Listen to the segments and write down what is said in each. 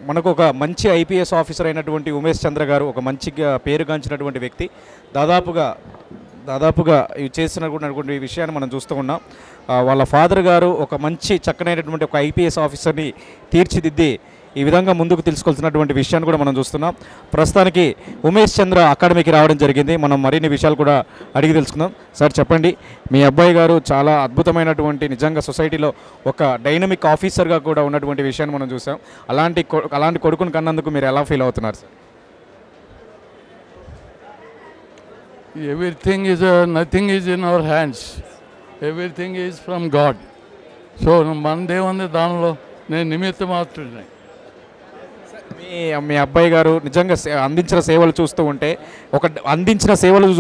మనకు ఒక మంచి ఐపీఎస్ ఆఫీసర్ అయినటువంటి ఉమేష్ చంద్ర గారు ఒక మంచిగా పేరుగాంచినటువంటి వ్యక్తి. దాదాపుగా ఇవి చేసినటువంటి విషయాన్ని మనం చూస్తూ ఉన్నాం. వాళ్ళ ఫాదర్ గారు ఒక మంచి చక్కనైనటువంటి ఒక ఐపీఎస్ ఆఫీసర్ని తీర్చిదిద్ది ఈ విధంగా ముందుకు తెలుసుకోవాల్సినటువంటి విషయాన్ని కూడా మనం చూస్తున్నాం. ప్రస్తుతానికి ఉమేష్ చంద్ర అకాడమీకి రావడం జరిగింది. మనం మరిన్ని విషయాలు కూడా అడిగి తెలుసుకుందాం. సార్ చెప్పండి, మీ అబ్బాయి గారు చాలా అద్భుతమైనటువంటి నిజంగా సొసైటీలో ఒక డైనమిక్ ఆఫీసర్గా కూడా ఉన్నటువంటి విషయాన్ని మనం చూసాం. అలాంటి కొడుకుని కన్నందుకు మీరు ఎలా ఫీల్ అవుతున్నారు sir? Everything is nothing is in our hands. Everything is from God. So మనదే ఉంది, దానిలో నేను నిమిత్త మాత్రమే. మీ అబ్బాయి గారు నిజంగా అందించిన సేవలు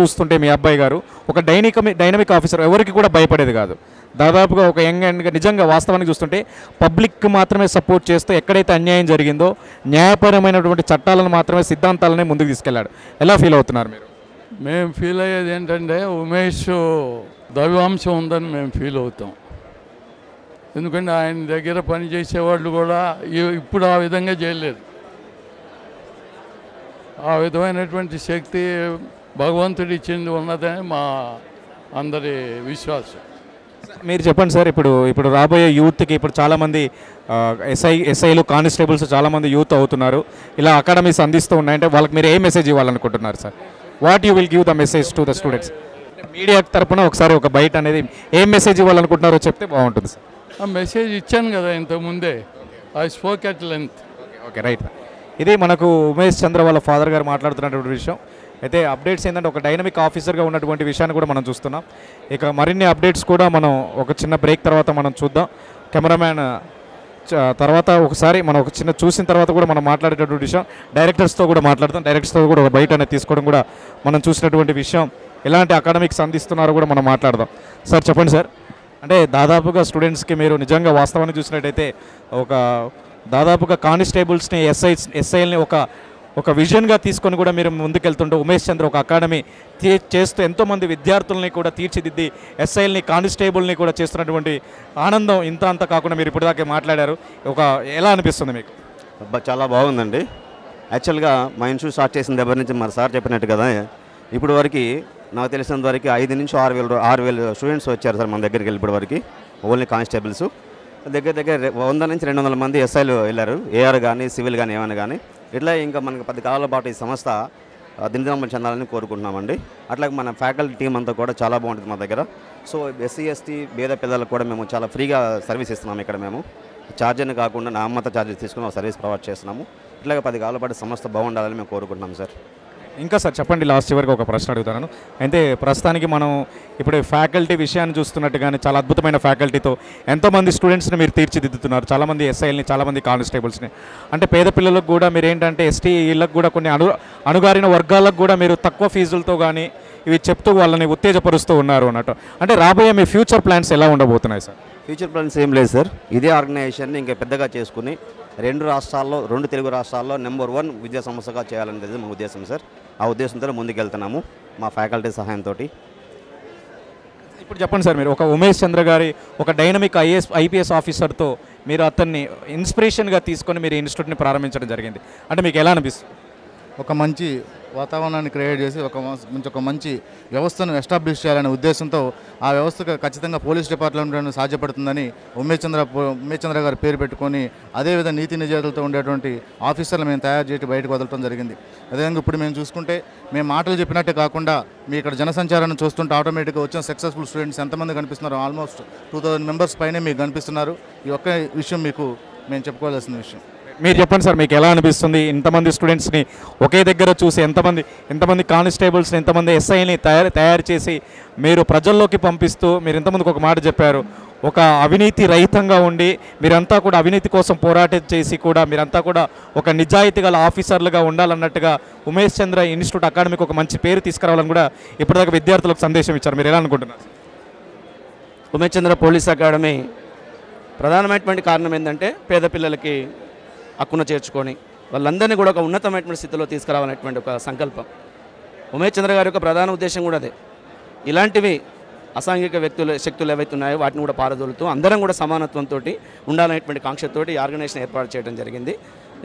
చూస్తుంటే మీ అబ్బాయి గారు ఒక డైనమిక్ ఆఫీసర్, ఎవరికి కూడా భయపడేది కాదు. దాదాపుగా ఒక యంగ్ అండ్ నిజంగా వాస్తవానికి చూస్తుంటే పబ్లిక్ మాత్రమే సపోర్ట్ చేస్తూ ఎక్కడైతే అన్యాయం జరిగిందో న్యాయపరమైనటువంటి చట్టాలను మాత్రమే, సిద్ధాంతాలనే ముందుకు తీసుకెళ్లాడు. ఎలా ఫీల్ అవుతున్నారు మీరు? మేము ఫీల్ అయ్యేది ఏంటంటే ఉమేష్ దైవాంశం ఉందని మేము ఫీల్ అవుతాం. ఎందుకంటే ఆయన దగ్గర పనిచేసేవాళ్ళు కూడా ఇప్పుడు ఆ విధంగా చేయలేరు. ఆ విధమైనటువంటి శక్తి భగవంతుడు ఇచ్చింది ఉన్నదని మా అందరి విశ్వాసం. మీరు చెప్పండి సార్, ఇప్పుడు రాబోయే యూత్కి ఇప్పుడు చాలామంది ఎస్ఐలు, కానిస్టేబుల్స్ చాలామంది యూత్ అవుతున్నారు. ఇలా అకాడమీస్ అందిస్తూ ఉన్నాయంటే వాళ్ళకి మీరు ఏ మెసేజ్ ఇవ్వాలనుకుంటున్నారు sir? What you will give the message to the students? Media తరపున ఒకసారి ఒక బయట అనేది ఏం మెసేజ్ ఇవ్వాలనుకుంటున్నారో చెప్తే బాగుంటుంది సార్. ఆ మెసేజ్ ఇచ్చాను కదా ఇంతకుముందే, I spoke at length. Okay, right. ఇది మనకు ఉమేష్ చంద్ర వాళ్ళ ఫాదర్ గారు మాట్లాడుతున్నటువంటి విషయం. అయితే అప్డేట్స్ ఏంటంటే ఒక డైనమిక్ ఆఫీసర్గా ఉన్నటువంటి విషయాన్ని కూడా మనం చూస్తున్నాం. ఇక మరిన్ని అప్డేట్స్ కూడా మనం ఒక చిన్న బ్రేక్ తర్వాత మనం చూద్దాం. కెమెరామ్యాన్ తర్వాత ఒకసారి మనం ఒక చిన్న చూసిన తర్వాత కూడా మనం మాట్లాడేటటువంటి విషయం డైరెక్టర్స్తో కూడా మాట్లాడతాం. డైరెక్టర్స్తో కూడా ఒక బయట అనేది తీసుకోవడం కూడా మనం చూసినటువంటి విషయం. ఎలాంటి అకాడమిక్స్ అందిస్తున్నారో కూడా మనం మాట్లాడదాం. సార్ చెప్పండి సార్, అంటే దాదాపుగా స్టూడెంట్స్కి మీరు నిజంగా వాస్తవాన్ని చూసినట్టయితే దాదాపుగా కానిస్టేబుల్స్ని, ఎస్ఐల్ని ఒక విజన్గా తీసుకొని కూడా మీరు ముందుకెళ్తుంటే ఉమేష్ చంద్ర ఒక అకాడమీ చేస్తూ ఎంతోమంది విద్యార్థుల్ని కూడా తీర్చిదిద్ది ఎస్ఐల్ని, కానిస్టేబుల్ని కూడా చేస్తున్నటువంటి ఆనందం ఇంత అంత కాకుండా మీరు ఇప్పటిదాకా మాట్లాడారు. ఎలా అనిపిస్తుంది మీకు? చాలా బాగుందండి. యాక్చువల్గా మా ఇన్స్టిట్యూట్ స్టార్ట్ చేసిన దగ్గర నుంచి మరి సార్ చెప్పినట్టు కదా, ఇప్పుడు వరకు నాకు తెలిసినంత వరకు 5 నుంచి 6,000 స్టూడెంట్స్ వచ్చారు సార్ మన దగ్గరికి వెళ్ళి. ఇప్పటి వరకు ఓన్లీ కానిస్టేబుల్స్ దగ్గర 100 నుంచి 200 మంది ఎస్ఐలు వెళ్ళారు. ఏఆర్ కానీ, సివిల్ కానీ, ఏమైనా కానీ. ఇట్లా ఇంకా మనకు 10 కాలాల పాటు ఈ సంస్థ దినదినం చెందాలని కోరుకుంటున్నామండి. అట్లాగే మన ఫ్యాకల్టీ టీం అంతా కూడా చాలా బాగుంటుంది మా దగ్గర. సో ఎస్సీ, ఎస్టీ, పేద పిల్లలకు కూడా మేము చాలా ఫ్రీగా సర్వీస్ ఇస్తున్నాము. ఇక్కడ మేము ఛార్జీని కాకుండా నామత ఛార్జెస్ తీసుకుని సర్వీస్ ప్రొవైడ్ చేస్తున్నాము. ఇట్లాగే 10 కాలాల పాటు సంస్థ బాగుండాలని మేము కోరుకుంటున్నాం సార్. ఇంకా సార్ చెప్పండి, లాస్ట్ చివరికి ఒక ప్రశ్న అడుగుతాను. అయితే ప్రస్తుతానికి మనం ఇప్పుడు ఫ్యాకల్టీ విషయాన్ని చూస్తున్నట్టుగానే చాలా అద్భుతమైన ఫ్యాకల్టీతో ఎంతోమంది స్టూడెంట్స్ని మీరు తీర్చిదిద్దుతున్నారు. చాలామంది ఎస్ఐల్ని, చాలామంది కానిస్టేబుల్స్ని. అంటే పేద పిల్లలకు కూడా మీరు ఏంటంటే ఎస్టీ వీళ్ళకి కూడా కొన్ని అణుగారిన వర్గాలకు కూడా మీరు తక్కువ ఫీజులతో కానీ ఇవి చెప్తూ వాళ్ళని ఉత్తేజపరుస్తూ ఉన్నారు అన్నట్టు. అంటే రాబోయే మీ ఫ్యూచర్ ప్లాన్స్ ఎలా ఉండబోతున్నాయి సార్? ఫ్యూచర్ ప్లాన్స్ ఏం లేదు సార్. ఇదే ఆర్గనైజేషన్ని ఇంకా పెద్దగా చేసుకుని 2 తెలుగు రాష్ట్రాల్లో నెంబర్ 1 విద్యా సంస్థగా చేయాలనేది మా ఉద్దేశం సార్. ఆ ఉద్దేశంతో ముందుకెళ్తున్నాము మా ఫ్యాకల్టీ సహాయంతో. ఇప్పుడు చెప్పండి సార్, మీరు ఒక ఉమేష్ చంద్ర గారి ఒక డైనమిక్ ఐపీఎస్ ఆఫీసర్తో మీరు అతన్ని ఇన్స్పిరేషన్గా తీసుకొని మీరు ఇన్స్టిట్యూట్ని ప్రారంభించడం జరిగింది. అంటే మీకు ఎలా అనిపిస్తుంది? ఒక మంచి వాతావరణాన్ని క్రియేట్ చేసి ఒక మంచి వ్యవస్థను ఎస్టాబ్లిష్ చేయాలనే ఉద్దేశంతో ఆ వ్యవస్థకు ఖచ్చితంగా పోలీస్ డిపార్ట్మెంట్ సాధ్యపడుతుందని ఉమేష్ చంద్ర గారు పేరు పెట్టుకొని అదేవిధంగా నీతి నిజాయితీలతో ఉండేటువంటి ఆఫీసర్లు మేము తయారు చేసి బయటకు వదలడం జరిగింది. అదేవిధంగా ఇప్పుడు మేము చూసుకుంటే మేము మాటలు చెప్పినట్టే కాకుండా మీ ఇక్కడ జనసంచారాన్ని చూస్తుంటే ఆటోమేటిక్గా వచ్చిన సక్సెస్ఫుల్ స్టూడెంట్స్ ఎంతమంది కనిపిస్తున్నారు? ఆల్మోస్ట్ 2000 మెంబర్స్ పైనే మీకు కనిపిస్తున్నారు. ఈ ఒక్క విషయం మీకు మేము చెప్పుకోవాల్సిన విషయం. మీరు చెప్పండి సార్, మీకు ఎలా అనిపిస్తుంది? ఇంతమంది స్టూడెంట్స్ని ఒకే దగ్గర చూసి ఎంతమంది కానిస్టేబుల్స్ని, ఎంతమంది ఎస్ఐని తయారు చేసి మీరు ప్రజల్లోకి పంపిస్తూ మీరు ఇంతమందికి ఒక మాట చెప్పారు, ఒక అవినీతి రహితంగా ఉండి మీరంతా కూడా అవినీతి కోసం పోరాటం చేసి కూడా మీరంతా కూడా ఒక నిజాయితీ గల ఆఫీసర్లుగా ఉండాలన్నట్టుగా ఉమేష్ చంద్ర ఇన్స్టిట్యూట్ అకాడమీకి ఒక మంచి పేరు తీసుకురావాలని కూడా ఇప్పటిదాకా విద్యార్థులకు సందేశం ఇచ్చారు. మీరు ఎలా అనుకుంటున్నారు? ఉమేష్ చంద్ర పోలీస్ అకాడమీ ప్రధానమైనటువంటి కారణం ఏంటంటే పేద పిల్లలకి హక్కున చేర్చుకొని వాళ్ళందరినీ కూడా ఒక ఉన్నతమైనటువంటి స్థితిలో తీసుకురావాలనేటువంటి ఒక సంకల్పం. ఉమేష్ చంద్ర గారి యొక్క ప్రధాన ఉద్దేశం కూడా అదే. ఇలాంటివి అసాంఘిక శక్తులు ఏవైతే ఉన్నాయో వాటిని కూడా పారదోలుతూ అందరం కూడా సమానత్వంతో ఉండాలనేటువంటి కాంక్షతో ఈ ఆర్గనైజేషన్ ఏర్పాటు చేయడం జరిగింది.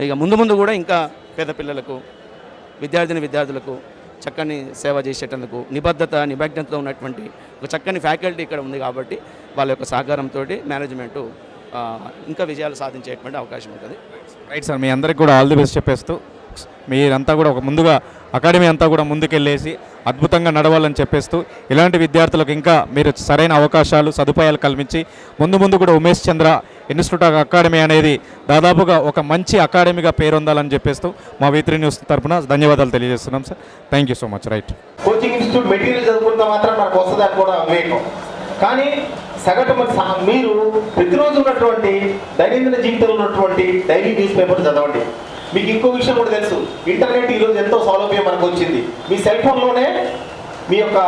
ఇక ముందు ముందు కూడా ఇంకా పేద పిల్లలకు విద్యార్థులకు చక్కని సేవ చేసేటందుకు నిబద్ధతతో ఉన్నటువంటి ఒక చక్కని ఫ్యాకల్టీ ఇక్కడ ఉంది కాబట్టి వాళ్ళ యొక్క సహకారంతో మేనేజ్మెంటు ఇంకా విజయాలు సాధించేటువంటి అవకాశం ఉంటుంది. రైట్ సార్, మీ అందరికి కూడా ఆల్ ది బెస్ట్ చెప్పేస్తూ మీరంతా కూడా ఒక ముందుగా అకాడమీ అంతా కూడా ముందుకెళ్ళేసి అద్భుతంగా నడవాలని చెప్పేస్తూ ఇలాంటి విద్యార్థులకు ఇంకా మీరు సరైన అవకాశాలు సదుపాయాలు కల్పించి ముందు కూడా ఉమేష్ చంద్ర ఇన్స్టిట్యూట్ ఆఫ్ అకాడమీ అనేది దాదాపుగా ఒక మంచి అకాడమీగా పేరొందాలని చెప్పేస్తూ మా V3 న్యూస్ తరఫున ధన్యవాదాలు తెలియజేస్తున్నాం sir. Thank you so much. Right, coaching institute material చదువుకుంటే మాత్రం నాకు వస్తుందని కూడా వివేకం, కానీ సగటు మీరు ప్రతిరోజు ఉన్నటువంటి దైనందిన జీవితంలో ఉన్నటువంటి డైలీ న్యూస్ పేపర్ చదవండి. మీకు ఇంకో విషయం కూడా తెలుసు, ఇంటర్నెట్ ఈరోజు ఎంతో సౌలభ్యం మనకు వచ్చింది. మీ సెల్ ఫోన్లోనే మీ యొక్క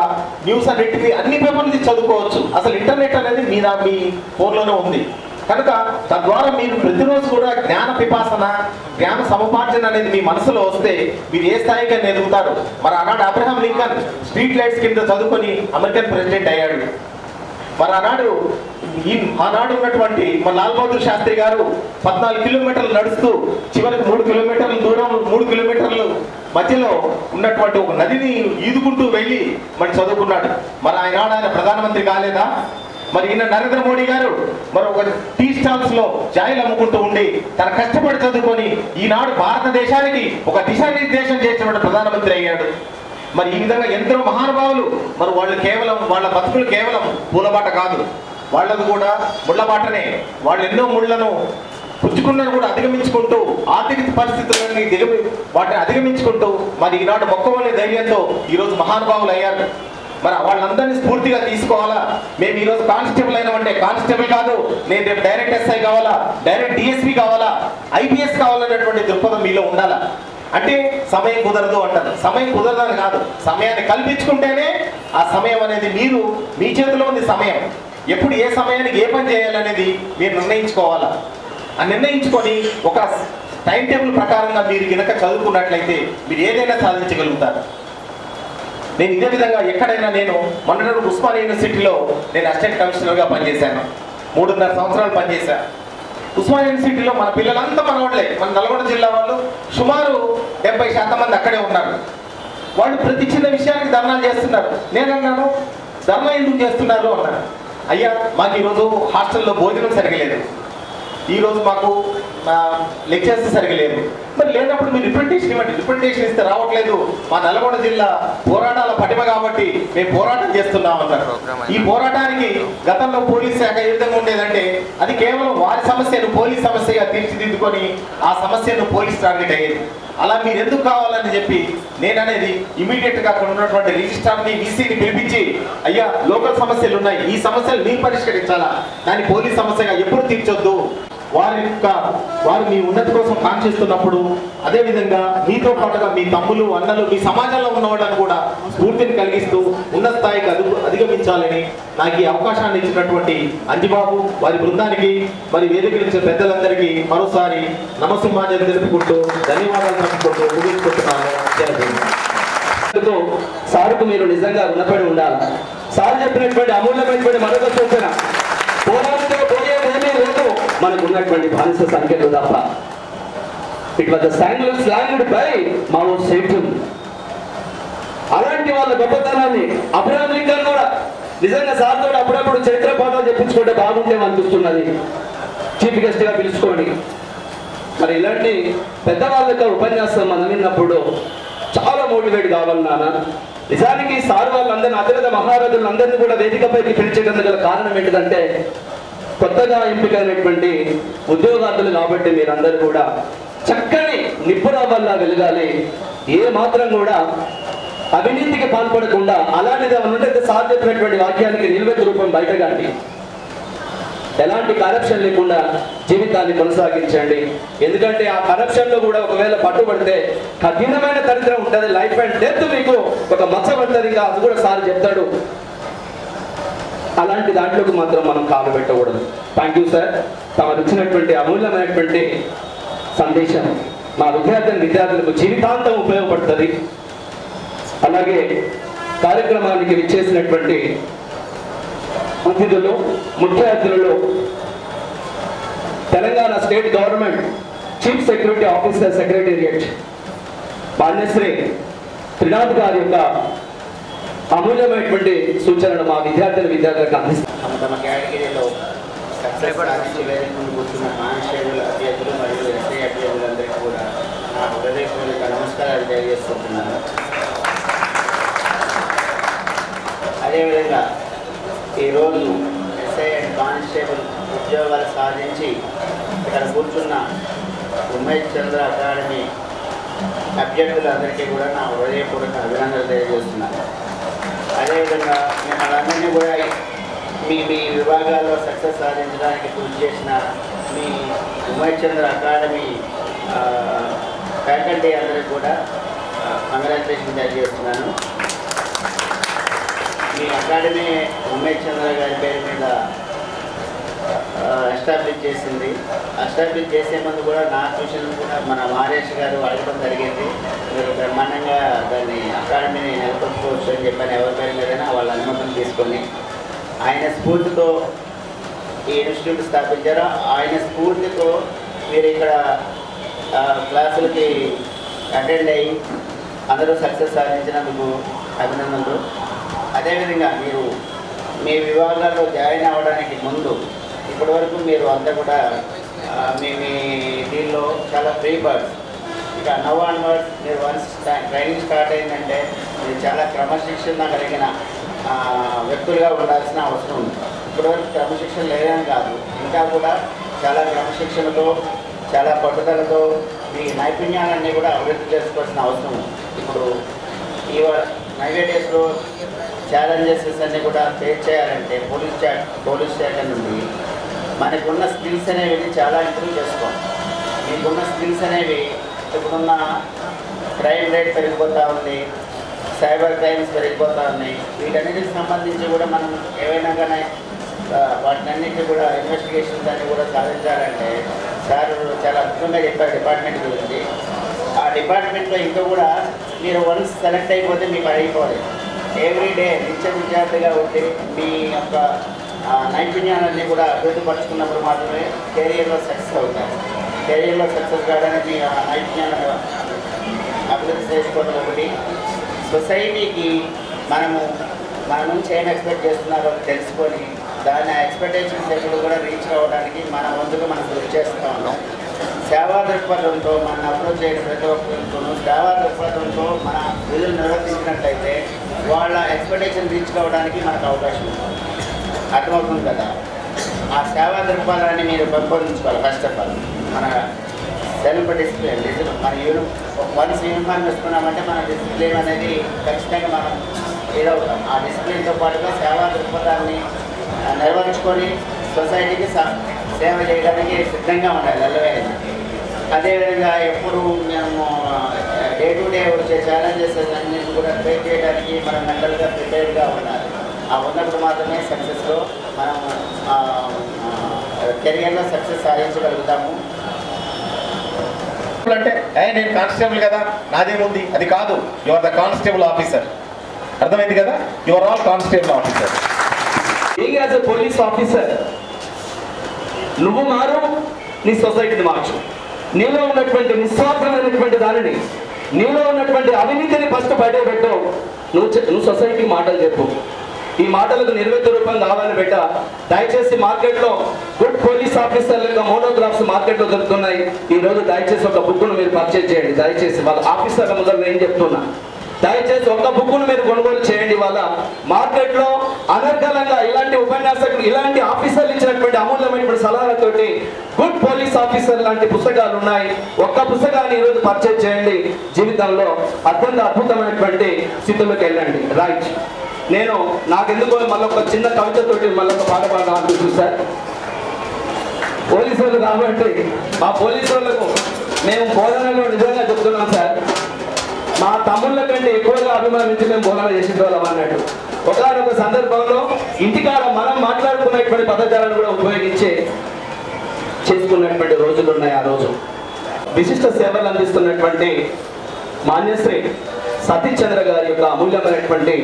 న్యూస్ అన్నింటినీ అన్ని పేపర్లు చదువుకోవచ్చు. అసలు ఇంటర్నెట్ అనేది మీ ఫోన్లోనే ఉంది కనుక తద్వారా మీరు ప్రతిరోజు కూడా జ్ఞాన పిపాసన జ్ఞాన సముపార్జన అనేది మీ మనసులో వస్తే మీరు ఏ స్థాయిగా ఎదుగుతారు. మరి ఆనాడు అబ్రహాం లింకన్ స్ట్రీట్ లైట్స్ కింద చదువుకొని అమెరికన్ ప్రెసిడెంట్ అయ్యాడు. మరి ఆనాడు ఉన్నటువంటి మన లాల్ బహదూర్ శాస్త్రి గారు 14 కిలోమీటర్లు నడుస్తూ చివరికి 3 కిలోమీటర్ల దూరం 3 కిలోమీటర్లు మధ్యలో ఉన్నటువంటి ఒక నదిని ఈదుకుంటూ వెళ్ళి మరి చదువుకున్నాడు. మరి ఆయన ప్రధానమంత్రి కాలేదా? మరి ఈయన నరేంద్ర మోడీ గారు మరి ఒక టీ స్టాల్స్ లో చాయలు అమ్ముకుంటూ ఉండి తన కష్టపడి చదువుకొని ఈనాడు భారతదేశానికి ఒక దిశానిర్దేశం చేసినటువంటి ప్రధానమంత్రి అయ్యాడు. మరి ఈ విధంగా ఎందరో మహానుభావులు మరి వాళ్ళ బతుకులు కేవలం పూలబాట కాదు, వాళ్ళది కూడా ముళ్ళబాటనే. వాళ్ళు ఎన్నో ముళ్లను పుచ్చుకున్నను కూడా అధిగమించుకుంటూ ఆర్థిక పరిస్థితులని వాటిని అధిగమించుకుంటూ మరి ఈనాడు మొక్కవల్లి ధైర్యంతో ఈరోజు మహానుభావులు అయ్యారు. మరి వాళ్ళందరినీ స్ఫూర్తిగా తీసుకోవాలా. మేము ఈరోజు కానిస్టేబుల్ అయినామంటే కానిస్టేబుల్ కాదు, నేను రేపు డైరెక్ట్ ఎస్ఐ కావాలా, డైరెక్ట్ డిఎస్పీ కావాలా, ఐపీఎస్ కావాలనేటువంటి దృక్పథం మీలో ఉండాలా. అంటే సమయం కుదరదు అంటారు, సమయం కుదరదని కాదు, సమయాన్ని కల్పించుకుంటేనే ఆ సమయం అనేది మీ చేతిలో ఉంది. సమయం ఎప్పుడు ఏ సమయానికి ఏ పని చేయాలనేది మీరు నిర్ణయించుకోవాలా. ఆ నిర్ణయించుకొని ఒక టైం టేబుల్ ప్రకారంగా మీరు కనుక చదువుకున్నట్లయితే మీరు ఏదైనా సాధించగలుగుతారు. నేను ఇదే విధంగా ఎక్కడైనా మొన్న ఉస్మానియా యూనివర్సిటీలో నేను అసిస్టెంట్ కమిషనర్గా పనిచేశాను. 3.5 సంవత్సరాలు పనిచేశాను. ఉస్మానియా యూనివర్సిటీలో మన పిల్లలంతా మనవాళ్ళే, మన నల్గొండ జిల్లా వాళ్ళు సుమారు 70% మంది అక్కడే ఉన్నారు. వాళ్ళు ప్రతి చిన్న విషయానికి ధర్నాలు చేస్తున్నారు. నేనన్నాను, ధర్నా ఎందుకు చేస్తున్నారు అన్నారు. అయ్యా మాకు ఈరోజు హాస్టల్లో భోజనం సరిగలేదు, ఈరోజు మాకు లెక్చర్స్ సరిగా లేదు. మరి లేనప్పుడు మీరు రిప్రజెంటేషన్ ఇవ్వండి. రిప్రజెంటేషన్ ఇస్తే రావట్లేదు, మా నల్గొండ జిల్లా పోరాటాల పటిమ కాబట్టి మేము పోరాటం చేస్తున్నాం అన్నారు. ఈ పోరాటానికి గతంలో పోలీస్ శాఖ ఏ విధంగా ఉండేదంటే అది కేవలం వారి సమస్యను పోలీస్ సమస్యగా తీర్చిదిద్దుకొని ఆ సమస్యను పోలీస్ టార్గెట్ అయ్యేది. అలా మీరు ఎందుకు కావాలని చెప్పి నేననేది ఇమీడియట్గా అక్కడ ఉన్నటువంటి రిజిస్ట్రార్ని వీసీని పిలిపించి, అయ్యా లోకల్ సమస్యలు ఉన్నాయి, ఈ సమస్యలు మీరు పరిష్కరించాలా, దాన్ని పోలీస్ సమస్యగా ఎప్పుడు తీర్చొద్దు. వారు మీ ఉన్నతి కోసం కాంక్షిస్తున్నప్పుడు అదేవిధంగా మీతో పాటుగా మీ తమ్ములు అన్నలు మీ సమాజంలో ఉన్న వాళ్ళని కూడా స్ఫూర్తిని కలిగిస్తూ ఉన్నత స్థాయికి అధిగమించాలని నాకు ఈ అవకాశాన్ని ఇచ్చినటువంటి అంజిబాబు వారి బృందానికి మరి వేదికలించిన పెద్దలందరికీ మరోసారి నమస్సుమాన్యం తెలుపుకుంటూ ధన్యవాదాలు తెలుపుకుంటూ ముగించుకుంటున్నాను. సార్కు మీరు నిజంగా రుణపడి ఉండాలి. సార్ చెప్పినటువంటి అమూల్యమైనటువంటి మరొక సూచన, పోరాటంతో పోయేదేమీ లేదు మనకు ఉన్నటువంటి బానిస సంఖ్యలు తప్ప. It was slanged by Mao Tsetung. అలాంటి వాళ్ళ గొప్పతనాన్ని అబ్రహాం లింకన్ కూడా నిజంగా సార్తో అప్పుడప్పుడు చరిత్ర పాఠాలు చెప్పించుకుంటే బాగుంటే అనిపిస్తున్నది, చీఫ్ గెస్ట్గా పిలుచుకోండి. మరి ఇలాంటి పెద్దవాళ్ళతో ఉపన్యాసం మనం విన్నప్పుడు చాలా మోటివేట్ కావాలి నాన్న. నిజానికి సార్ వాళ్ళందరినీ అతిరథ మహారథులందరినీ కూడా వేదికపైకి పిలిచేటందుకు గల కారణం ఏంటంటే కొత్తగా ఎంపికైనటువంటి ఉద్యోగార్థులు కాబట్టి మీరందరూ కూడా చక్కని నిప్పురావల్లా వెలగాలి. ఏ మాత్రం కూడా అవినీతికి పాల్పడకుండా అలాంటిది ఉంటే సార్ చెప్పినటువంటి వాక్యానికి నిలువెత్తు రూపం బయటగాండి. ఎలాంటి కరప్షన్ లేకుండా జీవితాన్ని కొనసాగించండి. ఎందుకంటే ఆ కరప్షన్లో కూడా ఒకవేళ పట్టుబడితే కఠినమైన దరిద్రం ఉంటుంది, లైఫ్ అండ్ డెత్ మీకు ఒక మచ్చ పడుతుంది. అది కూడా సార్ చెప్తాడు. అలాంటి దాంట్లోకి మాత్రం మనం కాలు పెట్టకూడదు. Thank you sir. తమకు ఇచ్చినటువంటి అమూల్యమైనటువంటి సందేశం మా విద్యార్థులకు జీవితాంతం ఉపయోగపడుతుంది. అలాగే కార్యక్రమానికి విచ్చేసినటువంటి అతిథులు ముఖ్య అతిథులు Telangana state government chief security officer secretariat మాన్యశ్రీ త్రినాథ్ గారి యొక్క అమూల్యమైనటువంటి సూచనలు మా విద్యార్థులకు అందిస్తారు. తమ కేటగిరీలో సక్సెస్ సాధించి వేరే ముందు కూర్చున్న కానిస్టేబుల్ అభ్యర్థులు మరియు ఎస్ఐ అభ్యర్థులందరికీ కూడా నా హృదయపూర్వక నమస్కారాలు తెలియజేసుకుంటున్నాను. అదేవిధంగా ఈరోజు ఎస్ఐ అండ్ కానిస్టేబుల్ ఉద్యోగాలు సాధించి ఇక్కడ కూర్చున్న ఉమేష్ చంద్ర అకాడమీ అభ్యర్థులందరికీ కూడా నా హృదయపూర్వక అభినందనలు తెలియజేస్తున్నాను. అదేవిధంగా మిమ్మల్ని అందరినీ కూడా మీ విభాగాల్లో సక్సెస్ సాధించడానికి కృషి చేసిన మీ ఉమేష్ చంద్ర అకాడమీ ఫ్యాకల్టీ అందరికీ కూడా కంగ్రాచులేషన్ తెలియజేస్తున్నాను. మీ అకాడమీ ఉమేష్ చంద్ర గారి పేరు మీద ఎస్టాబ్లిష్ చేసింది. ఎస్టాబ్లిష్ చేసే ముందు కూడా నా సూచనలు కూడా మన మారేష్ గారు అడగడం జరిగింది. మీరు బ్రహ్మాండంగా దాన్ని అకాడమీని నెలకొల్పుకోవచ్చు అని చెప్పని ఎవరి పేరు మీదైనా వాళ్ళ అనుమతిని తీసుకొని ఆయన స్ఫూర్తితో ఈ ఇన్స్టిట్యూట్ స్థాపించారు. ఆయన స్ఫూర్తితో మీరు ఇక్కడ క్లాసులకి అటెండ్ అయ్యి అందరూ సక్సెస్ సాధించినందుకు అభినందనలు. అదేవిధంగా మీరు మీ విభాగాల్లో జాయిన్ అవ్వడానికి ముందు ఇప్పటివరకు మీరు అంతా కూడా మీ దీనిలో చాలా ఫ్రీ బర్డ్స్. ఇక నవ్ ఆన్వర్డ్స్ మీరు వన్స్ ట్రైనింగ్ స్టార్ట్ అయిందంటే మీరు చాలా క్రమశిక్షణ కలిగిన వ్యక్తులుగా ఉండాల్సిన అవసరం ఉంది. ఇప్పటివరకు క్రమశిక్షణ లేదని కాదు, ఇంకా కూడా చాలా క్రమశిక్షణతో చాలా పట్టుదలతో మీ నైపుణ్యాలన్నీ కూడా అభివృద్ధి చేసుకోవాల్సిన అవసరం ఉంది. ఇప్పుడు ఈ నైవేడేస్లో ఛాలెంజెస్ అన్నీ కూడా ఫేస్ చేయాలంటే పోలీస్ శాఖ నుండి మనకున్న స్కిల్స్ అనేవి చాలా ఇంప్రూవ్ చేసుకోవాలి. మీకున్న స్కిల్స్ అనేవి ఇప్పుడున్న క్రైమ్ రేట్ పెరిగిపోతూ ఉంది, సైబర్ క్రైమ్స్ పెరిగిపోతూ ఉన్నాయి. వీటన్నిటికి సంబంధించి కూడా మనం ఏవైనా కానీ వాటినన్నింటినీ కూడా ఇన్వెస్టిగేషన్స్ అన్నీ కూడా సాధించాలంటే సార్ చాలా అద్భుతంగా చెప్పారు డిపార్ట్మెంట్ గురించి. ఆ డిపార్ట్మెంట్లో ఇంకా కూడా మీరు వన్స్ సెలెక్ట్ అయిపోతే మీకు అయిపోవాలి. ఎవ్రీడే నిత్య విద్యార్థిగా ఉండి మీ యొక్క నైపుణ్యాలన్నీ కూడా అభివృద్ధి పరుచుకున్నప్పుడు మాత్రమే కెరీర్లో సక్సెస్ అవుతారు. కెరీర్లో సక్సెస్ కావడానికి మీ నైపుణ్యాలను అభివృద్ధి చేసుకోవడం ఒకటి. సొసైటీకి మన నుంచి ఏం ఎక్స్పెక్ట్ చేస్తున్నారో తెలుసుకొని దాని ఎక్స్పెక్టేషన్స్ ఎప్పుడు కూడా రీచ్ అవ్వడానికి మన వంతుగా మనం కృషి చేస్తూ ఉన్నాం. సేవా దృక్పథంతో మనం అప్రోచ్ చేయడం ప్రతి ఒక్కరితోనూ సేవా దృక్పథంతో మన విధులు నిర్వర్తించినట్లయితే వాళ్ళ ఎక్స్పెక్టేషన్ రీచ్ కావడానికి మనకు అవకాశం ఉంది. అర్థమవుతుంది కదా. ఆ సేవా దృక్పథాన్ని మీరు పెంపొందించుకోవాలి. ఫస్ట్ ఆఫ్ ఆల్ మన సెల్ఫ్ డిసిప్లిన్ మన వన్స్ యూనిఫామ్ వేసుకున్నామంటే మన డిసిప్లిన్ అనేది ఖచ్చితంగా మనం ఏదవుతాం. ఆ డిసిప్లిన్తో పాటుగా సేవా దృక్పథాన్ని నిర్వహించుకొని సొసైటీకి సేవ చేయడానికి సిద్ధంగా ఉండాలి ఎల్లవేళ. అదేవిధంగా ఎప్పుడు మేము డే టు డే వచ్చే ఛాలెంజెస్ అన్నీ కూడా ఫేస్ చేయడానికి మనం మెంటల్గా ప్రిపేర్డ్గా ఉండాలి. ఆ ఉన్నప్పుడు మాత్రమే సక్సెస్లో మనం కెరియర్లో సక్సెస్ సాధించగలుగుతాము. అంటే నేను కానిస్టేబుల్ కదా నాదేముంది అది కాదు. You are the constable officer. అర్థమైంది కదా. You are all constable officer. Being as a police officer నువ్వు మారు, నీ సొసైటీని మార్చు. నీలో ఉన్నటువంటి నిస్వార్థమైనటువంటి దానిని, నీలో ఉన్నటువంటి అవినీతిని ఫస్ట్ బయటపెట్టు. నువ్వు సొసైటీకి మాటలు చెప్పు. ఈ మాటలకు నిర్వేద రూపం కావాలని పెట్ట. దయచేసి మార్కెట్లో గుడ్ పోలీస్ ఆఫీసర్లుగా మోనోగ్రాఫ్స్ మార్కెట్లో దొరుకుతున్నాయి. ఈరోజు దయచేసి ఒక బుక్ను మీరు పర్చేజ్ చేయండి. దయచేసి వాళ్ళ ఆఫీసర్ల ముందర నేను చెప్తున్నా, దయచేసి ఒక్క బుక్ను మీరు కొనుగోలు చేయండి. వాళ్ళ మార్కెట్లో అనర్గళంగా ఇలాంటి ఉపన్యాసకులు, ఇలాంటి ఆఫీసర్లు ఇచ్చినటువంటి అమూల్యమైనటువంటి సలహాలతోటి గుడ్ పోలీస్ ఆఫీసర్ లాంటి పుస్తకాలు ఉన్నాయి. ఒక్క పుస్తకాన్ని ఈరోజు పర్చేజ్ చేయండి. జీవితంలో అద్భుతమైనటువంటి స్థితిలోకి వెళ్ళండి. రైట్. నేను నాకెందుకో మళ్ళీ ఒక చిన్న కవితతోటి మళ్ళీ ఒక పాట పాడాలనుకుంటున్నాను సార్. పోలీసు వాళ్ళు కాబట్టి మా పోలీసు వాళ్ళకు మేము బోధనలో నిజంగా చెప్తున్నాం సార్. మా తమ్ముళ్ళ కంటే ఎక్కువగా అభిమానించి మేము బోధన చేసిన వాళ్ళం అన్నట్టు. ఒకనొక సందర్భంలో ఇంటికాడ మనం మాట్లాడుకున్నటువంటి పదజాలను కూడా ఉపయోగించి చేసుకున్నటువంటి రోజులు ఉన్నాయి. ఆ రోజు విశిష్ట సేవలు అందిస్తున్నటువంటి మాన్యశ్రీ సతీష్ చంద్ర గారి యొక్క అమూల్యమైనటువంటి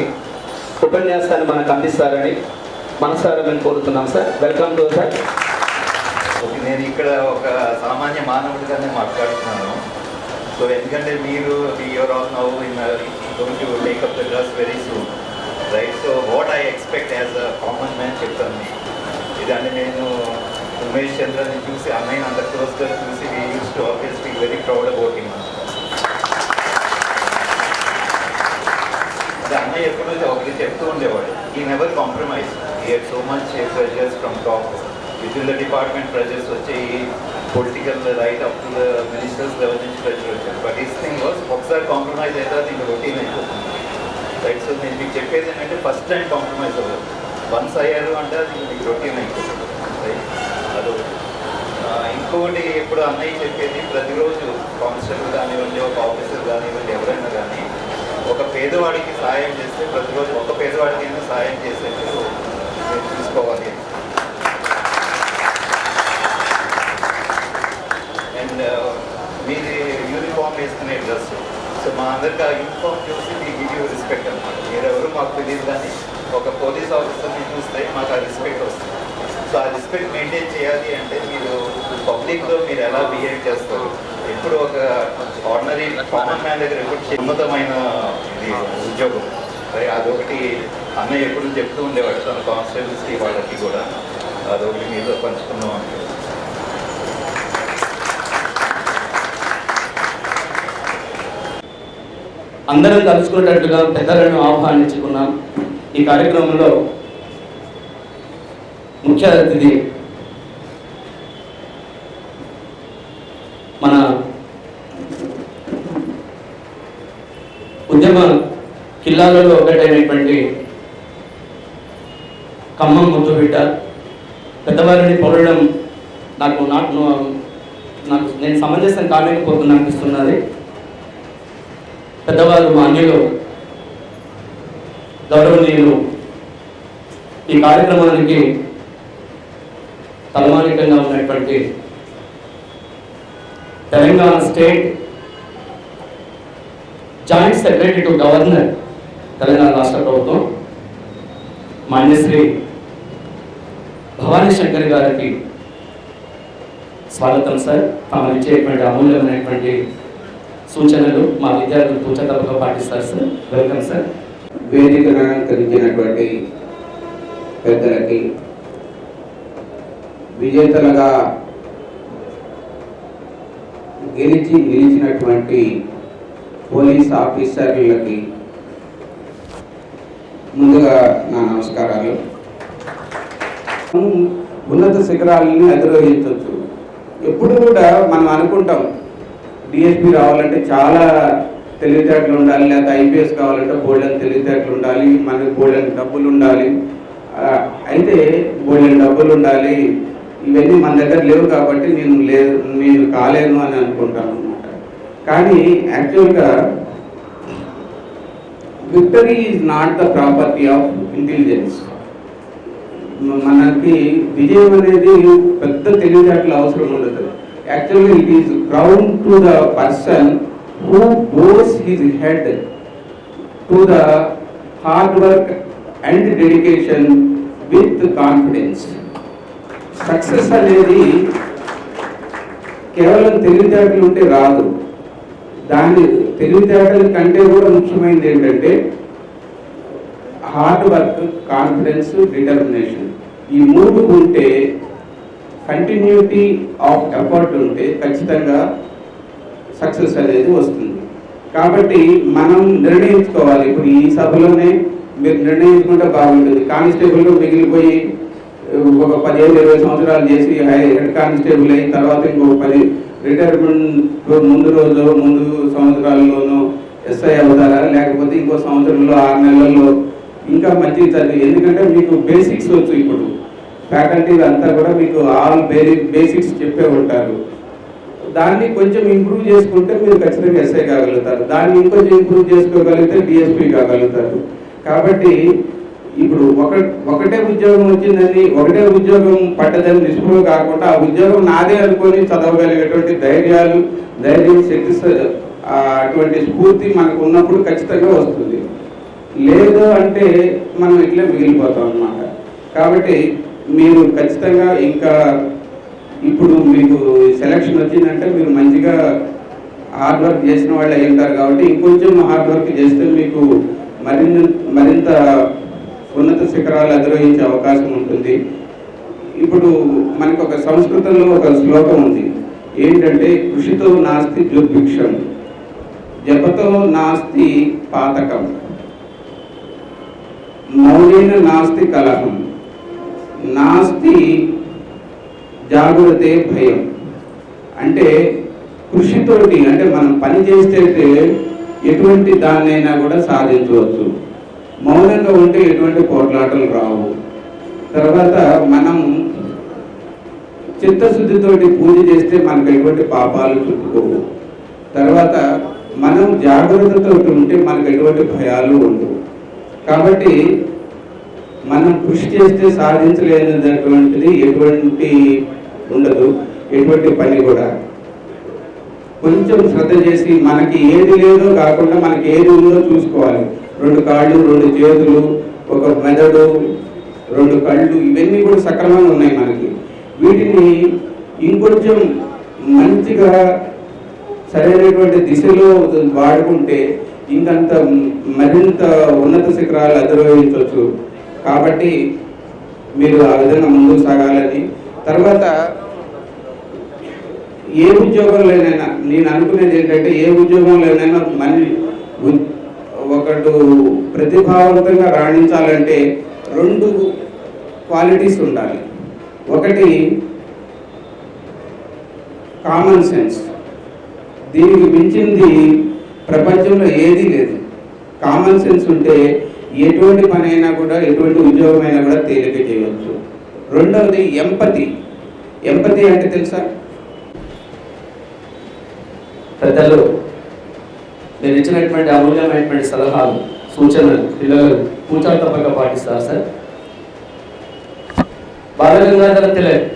ఉపన్యాసాన్ని మనకు అందిస్తారని మనసారా మేము కోరుతున్నాం sir. Welcome to sir. Okay, నేను ఇక్కడ ఒక సామాన్య మానవుడిగానే మాట్లాడుతున్నాను. సో ఎందుకంటే మీరు you are all now going to take up the dress very soon, right? So what I expect as a common man చెప్తాను. ఇదంటే నేను ఉమేష్ చంద్రని చూసి, అన్నయ్య అంత క్లోజ్గా చూసి, we use to always feel very proud about him. అంటే అన్నయ్య ఎప్పుడు ఒకటి చెప్తూ ఉండేవాడు, ఈ never compromise, he had so much pressures from top with in the department, pressures వచ్చాయి, political right up to the ministers level నుంచి ప్రెషర్ వచ్చారు. బట్ ఈస్ థింగ్ వాజ్ ఒకసారి కాంప్రమైజ్ అయితే అది ఇంకా రొటీన్ అయిపోతుంది, రైట్? సో నేను మీకు చెప్పేది ఏంటంటే ఫస్ట్ టైం కాంప్రమైజ్ అవ్వదు, వన్స్ అయ్యారు అంటే అది మీకు రొటీన్ అయిపోతుంది, రైట్? అదొకటి. ఇంకొకటి ఇప్పుడు అన్నయ్య చెప్పేది, ప్రతిరోజు కానిస్టేబుల్ కానివ్వండి, ఒక ఆఫీసర్ కానివ్వండి, ఎవరైనా కానీ ఒక పేదవాడికి సహాయం చేస్తే ప్రతిరోజు ఒక పేదవాడికి అయినా సహాయం చేసేట్టు మీరు చూసుకోవాలి. అండ్ మీది యూనిఫామ్ వేసుకునే డ్రెస్, సో మా అందరికి ఆ యూనిఫామ్ చూసి మీ గివ్ యూ రెస్పెక్ట్ అనమాట. మీరెవరు మాకు తెలియదు, కానీ ఒక పోలీస్ ఆఫీసర్ని చూస్తే మాకు ఆ రెస్పెక్ట్ వస్తుంది. సో ఆ రెస్పెక్ట్ మెయింటైన్ చేయాలి అంటే మీరు పబ్లిక్లో మీరు ఎలా బిహేవ్ చేస్తారు, ఎప్పుడు ఒక ఆర్డినరీ కామన్ మ్యాన్ దగ్గర ఎప్పుడు ఉన్నతమైన ఇది ఉద్యోగం, అదొకటి అన్నయ్య ఎప్పుడు చెప్తూ ఉండేవాడు తన కానిస్టేబుల్స్కి వాళ్ళకి కూడా, అదొకటి మీతో పంచుకున్నాం అంటే. అందరం కలుసుకునేటట్టుగా పెద్దలను ఆహ్వానించుకున్నాం. ఈ కార్యక్రమంలో ముఖ్య అతిథి మన ఉద్యమ కిల్లాలలో ఒకటైనటువంటి ఖమ్మం ముద్దుబిడ్డ, పెద్దవారిని పొరడం నాకు నేను సమంజసం కాలేకపోతున్నా అనిపిస్తున్నది. పెద్దవారు మాన్యులు గౌరవనీయులు ఈ కార్యక్రమానికి తలమానికంగా ఉన్నటువంటి Telangana state joint secretary to governor Telangana రాష్ట్ర ప్రభుత్వం మాన్యశ్రీ భవానీ శంకర్ గారికి స్వాగతం సార్. తాము ఇచ్చేటువంటి అమూల్యమైనటువంటి సూచనలు మా విద్యార్థులు తూచతప్పగా పాటిస్తారు సార్. Welcome sir. వేదికను అలంకరించినటువంటి పెద్దలకి, విజేతలుగా గెలిచి నిలిచినటువంటి పోలీస్ ఆఫీసర్లకి ముందుగా నా నమస్కారాలు. ఉన్నత శిఖరాలని అధిరోహించవచ్చు. ఎప్పుడు కూడా మనం అనుకుంటాం డిఎస్పీ రావాలంటే చాలా తెలివితేటలు ఉండాలి, లేదా ఐపీఎస్ కావాలంటే బోల్డెన్ తెలివితేటలు ఉండాలి, మనకి బోల్డెన్ డబ్బులు ఉండాలి, అయితే బోల్డెన్ డబ్బులు ఉండాలి, ఇవన్నీ మన దగ్గర లేవు కాబట్టి నేను కాలేను అని అనుకుంటాను అనమాట. కానీ యాక్చువల్గా victory is not the property of intelligence. మనకి విజయం అనేది పెద్ద తెలివితేటలు అవసరం ఉండదు. Actually, it is crown to the person who bows his head to the hard work and dedication with confidence. Success అనేది కేవలం తెలివితేటలు ఉంటే రాదు. దాని తెలివితేటల కంటే కూడా ముఖ్యమైనది ఏంటంటే హార్డ్ వర్క్, కాన్ఫిడెన్స్, డిటర్మినేషన్. ఈ మూడు ఉంటే, కంటిన్యూటీ ఆఫ్ ఎఫర్ట్ ఉంటే ఖచ్చితంగా సక్సెస్ అనేది వస్తుంది. కాబట్టి మనం నిర్ణయించుకోవాలి. ఇప్పుడు ఈ సభలోనే మీరు నిర్ణయించుకుంటే బాగుంటుంది. కానిస్టేబుల్గా మిగిలిపోయి ఒక 15-20 సంవత్సరాలు చేసి హెడ్ కానిస్టేబుల్ అయిన తర్వాత ఇంకో 10 రిటైర్మెంట్ ముందు సంవత్సరాల్లోనూ ఎస్ఐ అవుతారా, లేకపోతే ఇంకో సంవత్సరంలో 6 నెలల్లో ఇంకా మంచి చదివి, ఎందుకంటే మీకు బేసిక్స్ వచ్చు. ఇప్పుడు ఫ్యాకల్టీ అంతా కూడా మీకు ఆల్ బేసిక్స్ చెప్పే ఉంటారు. దాన్ని కొంచెం ఇంప్రూవ్ చేసుకుంటే మీరు ఖచ్చితంగా ఎస్ఐ కాగలుగుతారు. దాన్ని ఇంకొంచెం ఇంప్రూవ్ చేసుకోగలిగితే డిఎస్పీ కాగలుగుతారు. కాబట్టి ఇప్పుడు ఒకటే ఉద్యోగం వచ్చిందని, ఒకటే ఉద్యోగం పడ్డదని నిస్పృహ కాకుండా ఆ ఉద్యోగం నాదే అనుకొని చదవగలిగేటువంటి ధైర్యం, శక్తి, అటువంటి స్ఫూర్తి మనకు ఉన్నప్పుడు ఖచ్చితంగా వస్తుంది. లేదు అంటే మనం ఇట్లా మిగిలిపోతాం అన్నమాట. కాబట్టి మీరు ఖచ్చితంగా ఇంకా ఇప్పుడు మీకు సెలక్షన్ వచ్చిందంటే మీరు మంచిగా హార్డ్ వర్క్ చేసిన వాళ్ళు అయి ఉంటారు కాబట్టి ఇంకొంచెం హార్డ్ వర్క్ చేస్తే మీకు మరింత ఉన్నత శిఖరాలు అధిరోహించే అవకాశం ఉంటుంది. ఇప్పుడు మనకు ఒక సంస్కృతంలో ఒక శ్లోకం ఉంది, ఏంటంటే కృషితో నాస్తి దుర్భిక్షం, జపతో నాస్తి పాతకం, మౌనేన నాస్తి కలహం, నాస్తి జాగ్రత్తే భయం. అంటే కృషితోటి అంటే మనం పని చేస్తే ఎటువంటి దాన్నైనా కూడా సాధించవచ్చు. మౌనంగా ఉంటే ఎటువంటి పోట్లాటలు రావు. తర్వాత మనం చిత్తశుద్ధితోటి పూజ చేస్తే మనకు ఎటువంటి పాపాలు చుట్టుకోవు. తర్వాత మనం జాగ్రత్తతో ఉంటే మనకు ఎటువంటి భయాలు ఉండవు. కాబట్టి మనం కృషి చేస్తే సాధించలేనటువంటిది ఎటువంటి ఉండదు, ఎటువంటి పని కూడా. కొంచెం శ్రద్ధ చేసి మనకి ఏది లేదో కాకుండా మనకి ఏది ఉందో చూసుకోవాలి. 2 కాళ్ళు, 2 చేతులు, ఒక మెదడు, 2 కళ్ళు, ఇవన్నీ కూడా సక్రమంగా ఉన్నాయి మనకి. వీటిని ఇంకొంచెం మంచిగా సరైనటువంటి దిశలో వాడుకుంటే ఇంకంత మరింత ఉన్నత శిఖరాలు అధిరోహించవచ్చు. కాబట్టి మీరు ఆ విధంగా ముందుకు సాగాలని. తర్వాత ఏ ఉద్యోగంలోనైనా నేను అనుకునేది ఏంటంటే ఏ ఉద్యోగంలోనైనా మళ్ళీ ఒకడు ప్రతిభావంతంగా రాణించాలంటే 2 క్వాలిటీస్ ఉండాలి. ఒకటి కామన్ సెన్స్, దీనికి మించింది ప్రపంచంలో ఏదీ లేదు. కామన్ సెన్స్ ఉంటే ఎటువంటి పని అయినా కూడా ఎటువంటి ఉద్యోగం అయినా కూడా తేలిక చేయవచ్చు. రెండవది ఎంపతి. ఎంపతి అంటే తెలుసా? పెద్దలు మీరు ఇచ్చినటువంటి అమూల్యమైనటువంటి సలహాలు, సూచనలు పిల్లలు కూర్చొని తప్పక పాటిస్తారు సార్. బాలగంగాధర తిలక్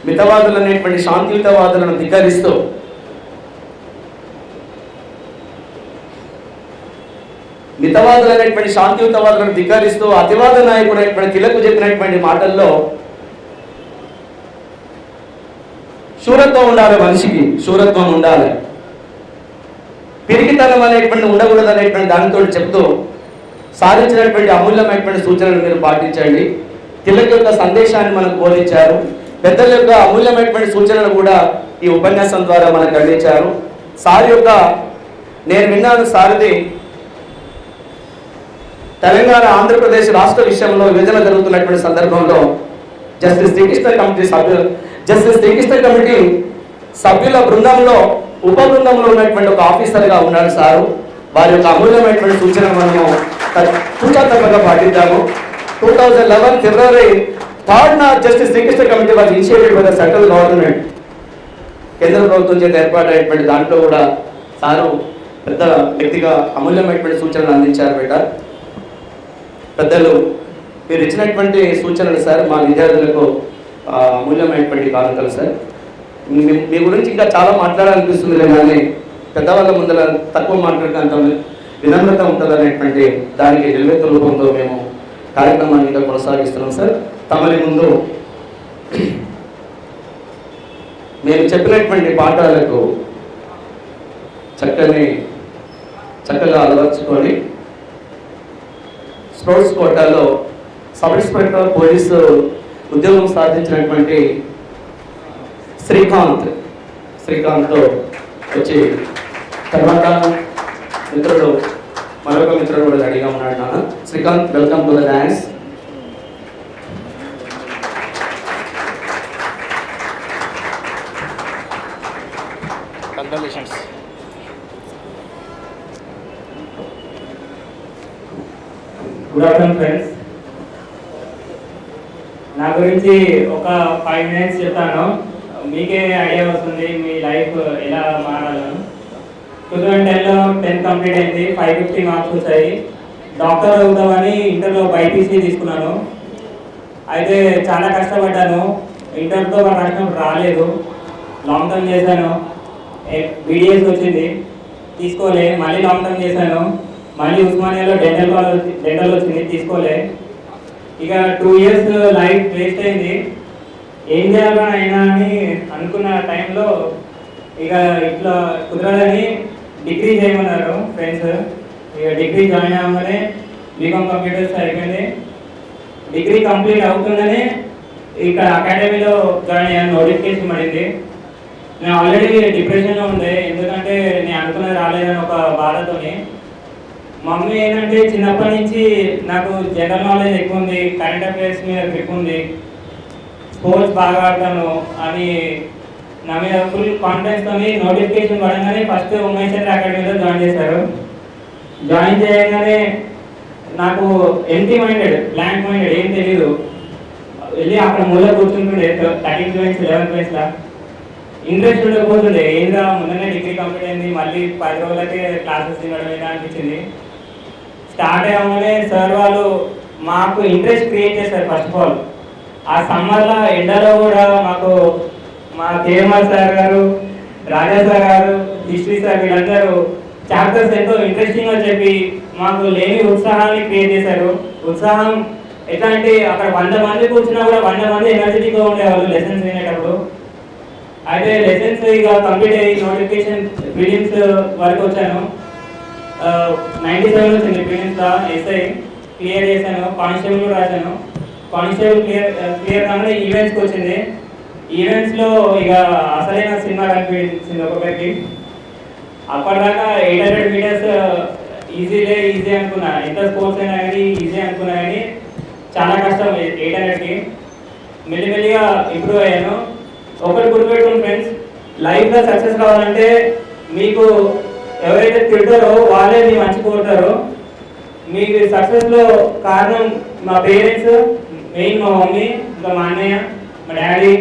మితవాదులు అనేటువంటి శాంతియుతవాదులను ధిక్కరిస్తూ మితవాదులు అనేటువంటి శాంతియుతవాదులను ధిక్కరిస్తూ అతివాద నాయకుడు అనేటువంటి తిలక్ చెప్పినటువంటి మాటల్లో శూరత్వం ఉండాలి, మనిషికి శూరత్వం ఉండాలి, పిరికితనం అనేటువంటి ఉండకూడదు అనేటువంటి దానితో చెప్తూ సాధించినటువంటి అమూల్యమైనటువంటి సూచనలు మీరు పాటించండి. తిలక్ యొక్క సందేశాన్ని మనకు బోధించారు. పెద్దల యొక్క అమూల్యమైనటువంటి సూచనలు కూడా ఈ ఉపన్యాసం ద్వారా మనకు అందించారు. సార్ యొక్క నేను విన్నాను, సార్ది తెలంగాణ ఆంధ్రప్రదేశ్ రాష్ట్ర విషయంలో విభజన జరుగుతున్నటువంటి సందర్భంలో జస్టిస్ శ్రీకృష్ణ కమిటీ సభ్యుల బృందంలో ఉప బృందంలో ఉన్నటువంటి ఒక ఆఫీసర్గా ఉన్నాడు సారు. వారి యొక్క అమూల్యమైనటువంటి సూచనలు మనము తప్పగా పాటిద్దాము. 2011 February 3rd justice Srikrishna committee was initiated by the central government. కేంద్ర ప్రభుత్వం చేత ఏర్పాటైనటువంటి దాంట్లో కూడా సారు పెద్ద వ్యక్తిగా అమూల్యమైనటువంటి సూచనలు అందించారు. పెద్దలు మీరు ఇచ్చినటువంటి సూచనలు సార్ మా విద్యార్థులకు అమూల్యమైనటువంటి కానుకలు సార్. మీ గురించి ఇంకా చాలా మాట్లాడాలనిపిస్తుంది కానీ పెద్దవాళ్ళ ముందర తక్కువ మాట్లాడకంత వినమ్రత ఉంటుంది అనేటువంటి దానికి నిలవెత్తు రూపంలో మేము కార్యక్రమాన్ని ఇంకా కొనసాగిస్తున్నాం సార్. తమరి ముందు మేము చెప్పినటువంటి పాఠాలకు చక్కగా అలవర్చుకొని స్పోర్ట్స్ కోటాలో సబ్ ఇన్స్పెక్టర్ పోలీసు ఉద్యోగం సాధించినటువంటి శ్రీకాంత్ వచ్చి తర్వాత మిత్రుడు మరొక మిత్రుడు కూడా రెడీగా ఉన్నాడు. నాన్న Srikanth, welcome to the dance. Congratulations. Good afternoon friends. నా గురించి ఒక 5 minutes చెప్తాను, మీకే ఐడియా వస్తుంది మీ లైఫ్ ఎలా మారాలను. 2010లో 10th కంప్లీట్ అయింది, 550 మార్క్స్ వచ్చాయి. డాక్టర్ అవుతామని ఇంటర్లో బైపీసీ తీసుకున్నాను. అయితే చాలా కష్టపడ్డాను, ఇంటర్తో రాసినప్పుడు రాలేదు, లాంగ్ టర్మ్ చేశాను, బీడీఎస్ వచ్చింది తీసుకోలే, మళ్ళీ లాంగ్ టర్మ్ చేశాను, మళ్ళీ ఉస్మానియాలో డెంటల్ వచ్చింది తీసుకోలే. ఇక 2 years లైఫ్ వేస్ట్ అయింది. ఏం చేయాలా అయినా అని అనుకున్న టైంలో ఇక ఇట్లా కుదరదని డిగ్రీ చేయమన్నారు ఫ్రెండ్స్. ఇక డిగ్రీ జాయిన్ అవ్వగానే బీకామ్ కంప్యూటర్స్ అయిపోయింది. డిగ్రీ కంప్లీట్ అవుతుందనే ఇక్కడ అకాడమీలో జాయిన్ అయ్యాను. నోటిఫికేషన్ పడింది. నేను ఆల్రెడీ డిప్రెషన్లో ఉండే, ఎందుకంటే నేను అనుకున్నది రాలేదని ఒక బాధతోని. మమ్మీ ఏంటంటే చిన్నప్పటి నుంచి నాకు జనరల్ నాలెడ్జ్ ఎక్కువ ఉంది, కరెంట్ అఫైర్స్ మీద గ్రిప్ ఉంది, స్పోర్ట్స్ బాగా ఆడతాను అని నా మీద ఫుల్ కాన్ఫిడెన్స్తో నోటిఫికేషన్ పడగానే ఫస్ట్ ఉమేష్ చంద్ర అకాడమీలో జాయిన్ చేశారు. జాయిన్ చేయగానే నాకు ఎంటీ మైండెడ్, బ్లాంక్ మైండెడ్, ఏం తెలియదు. వెళ్ళి అక్కడ మూల కూర్చుంటుండే 13th బెంచ్ 11th బెంచ్లా. ఇంట్రెస్ట్ ఉండకపోతుండే. ఏందా ముందనే డిగ్రీ కంప్లీట్ అయింది, మళ్ళీ 10 రోజులకే క్లాసెస్ తినడం ఏదా అనిపించింది. స్టార్ట్ అయ్యామనే సార్ వాళ్ళు మాకు ఇంట్రెస్ట్ క్రియేట్ చేశారు. ఫస్ట్ ఆఫ్ ఆల్ ఆ సమ్మర్లో ఎండలో కూడా మాకు మా కేఎంఆర్ సార్ గారు, రాజా సార్ గారు, హిస్టరీ సార్ వీళ్ళందరూ చాప్టర్స్ ఎంతో ఇంట్రెస్టింగ్గా చెప్పి మాకు లేని ఉత్సాహాన్ని క్రియేట్ చేశారు. ఉత్సాహం ఎట్లా అంటే అక్కడ 100 మంది కూర్చున్నా కూడా 100 మంది ఎనర్జెటిక్గా ఉండేవాళ్ళు లెసన్స్ వినేటప్పుడు. అయితే లెసన్స్ ఇక కంప్లీట్ అయ్యి నోటిఫికేషన్ ప్రిలిమ్స్ వరకు వచ్చాను. 97 వచ్చింది ప్రిలిమ్స్లో. ఎస్ఐ క్లియర్ చేశాను, కానిస్టేబుల్ కూడా రాశాను. కానిస్టేబుల్ క్లియర్ కాగానే ఈవెంట్స్కి వచ్చింది. ఈవెంట్స్లో ఇక అసలైన సినిమా కనిపించింది ఒక్కొక్కరికి. అప్పటిదాకా 800 మీటర్స్ ఈజీ అనుకున్నా, ఎంత స్పోర్ట్స్ అయినా కానీ ఈజీ అనుకున్నా కానీ చాలా కష్టం 800కి. మెల్లిమెల్లిగా ఇంప్రూవ్ అయ్యాను. ఒకటి గుర్తుపెట్టుకుని ఫ్రెండ్స్, లైఫ్లో సక్సెస్ కావాలంటే మీకు ఎవరైతే తిడతారో వాళ్ళే మీ మంచి కోరుతారో. మీకు సక్సెస్లో కారణం మా పేరెంట్స్, మెయిన్ మా మమ్మీ, ఇంకా మా అన్నయ్య, మా డాడీ.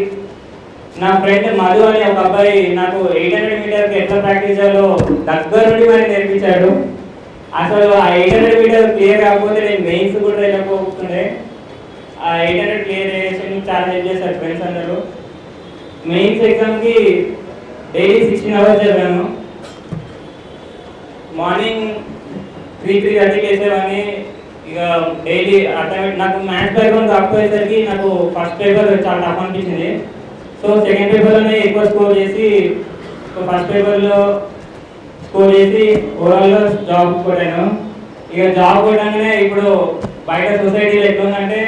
నా ఫ్రెండ్ మధు అని ఒక అబ్బాయి నాకు 800 మీటర్కి ఎట్లా ప్రాక్టీస్ చేయాలో దగ్గర నుండి మరి నేర్పించాడు. అసలు ఆ 800 మీటర్ క్లియర్ కాకపోతే నేను మెయిన్స్ కూడా వెళ్ళకపోతుండే. ఆ 800 క్లియర్ చేసి చాలా హెల్ప్ చేశారు ఫ్రెండ్స్ అందరూ. మెయిన్స్ ఎగ్జామ్కి డైలీ 16 hours చదివాను. మార్నింగ్ 3:30కి వేసేవాడిని. ఇక డైలీ అర్థమైంది. నాకు మ్యాథ్స్ బ్యాక్గ్రౌండ్ కాకపోయేసరికి నాకు ఫస్ట్ పేపర్ చాలా టఫ్ అనిపించింది. సో సెకండ్ పేపర్లోనే ఎక్కువ స్కోర్ చేసి ఫస్ట్ పేపర్లో స్కోర్ చేసి ఓవరాల్గా జాబ్ కొట్టాను. ఇక జాబ్ కొట్టగానే ఇప్పుడు బయట సొసైటీలో ఎట్లుందంటే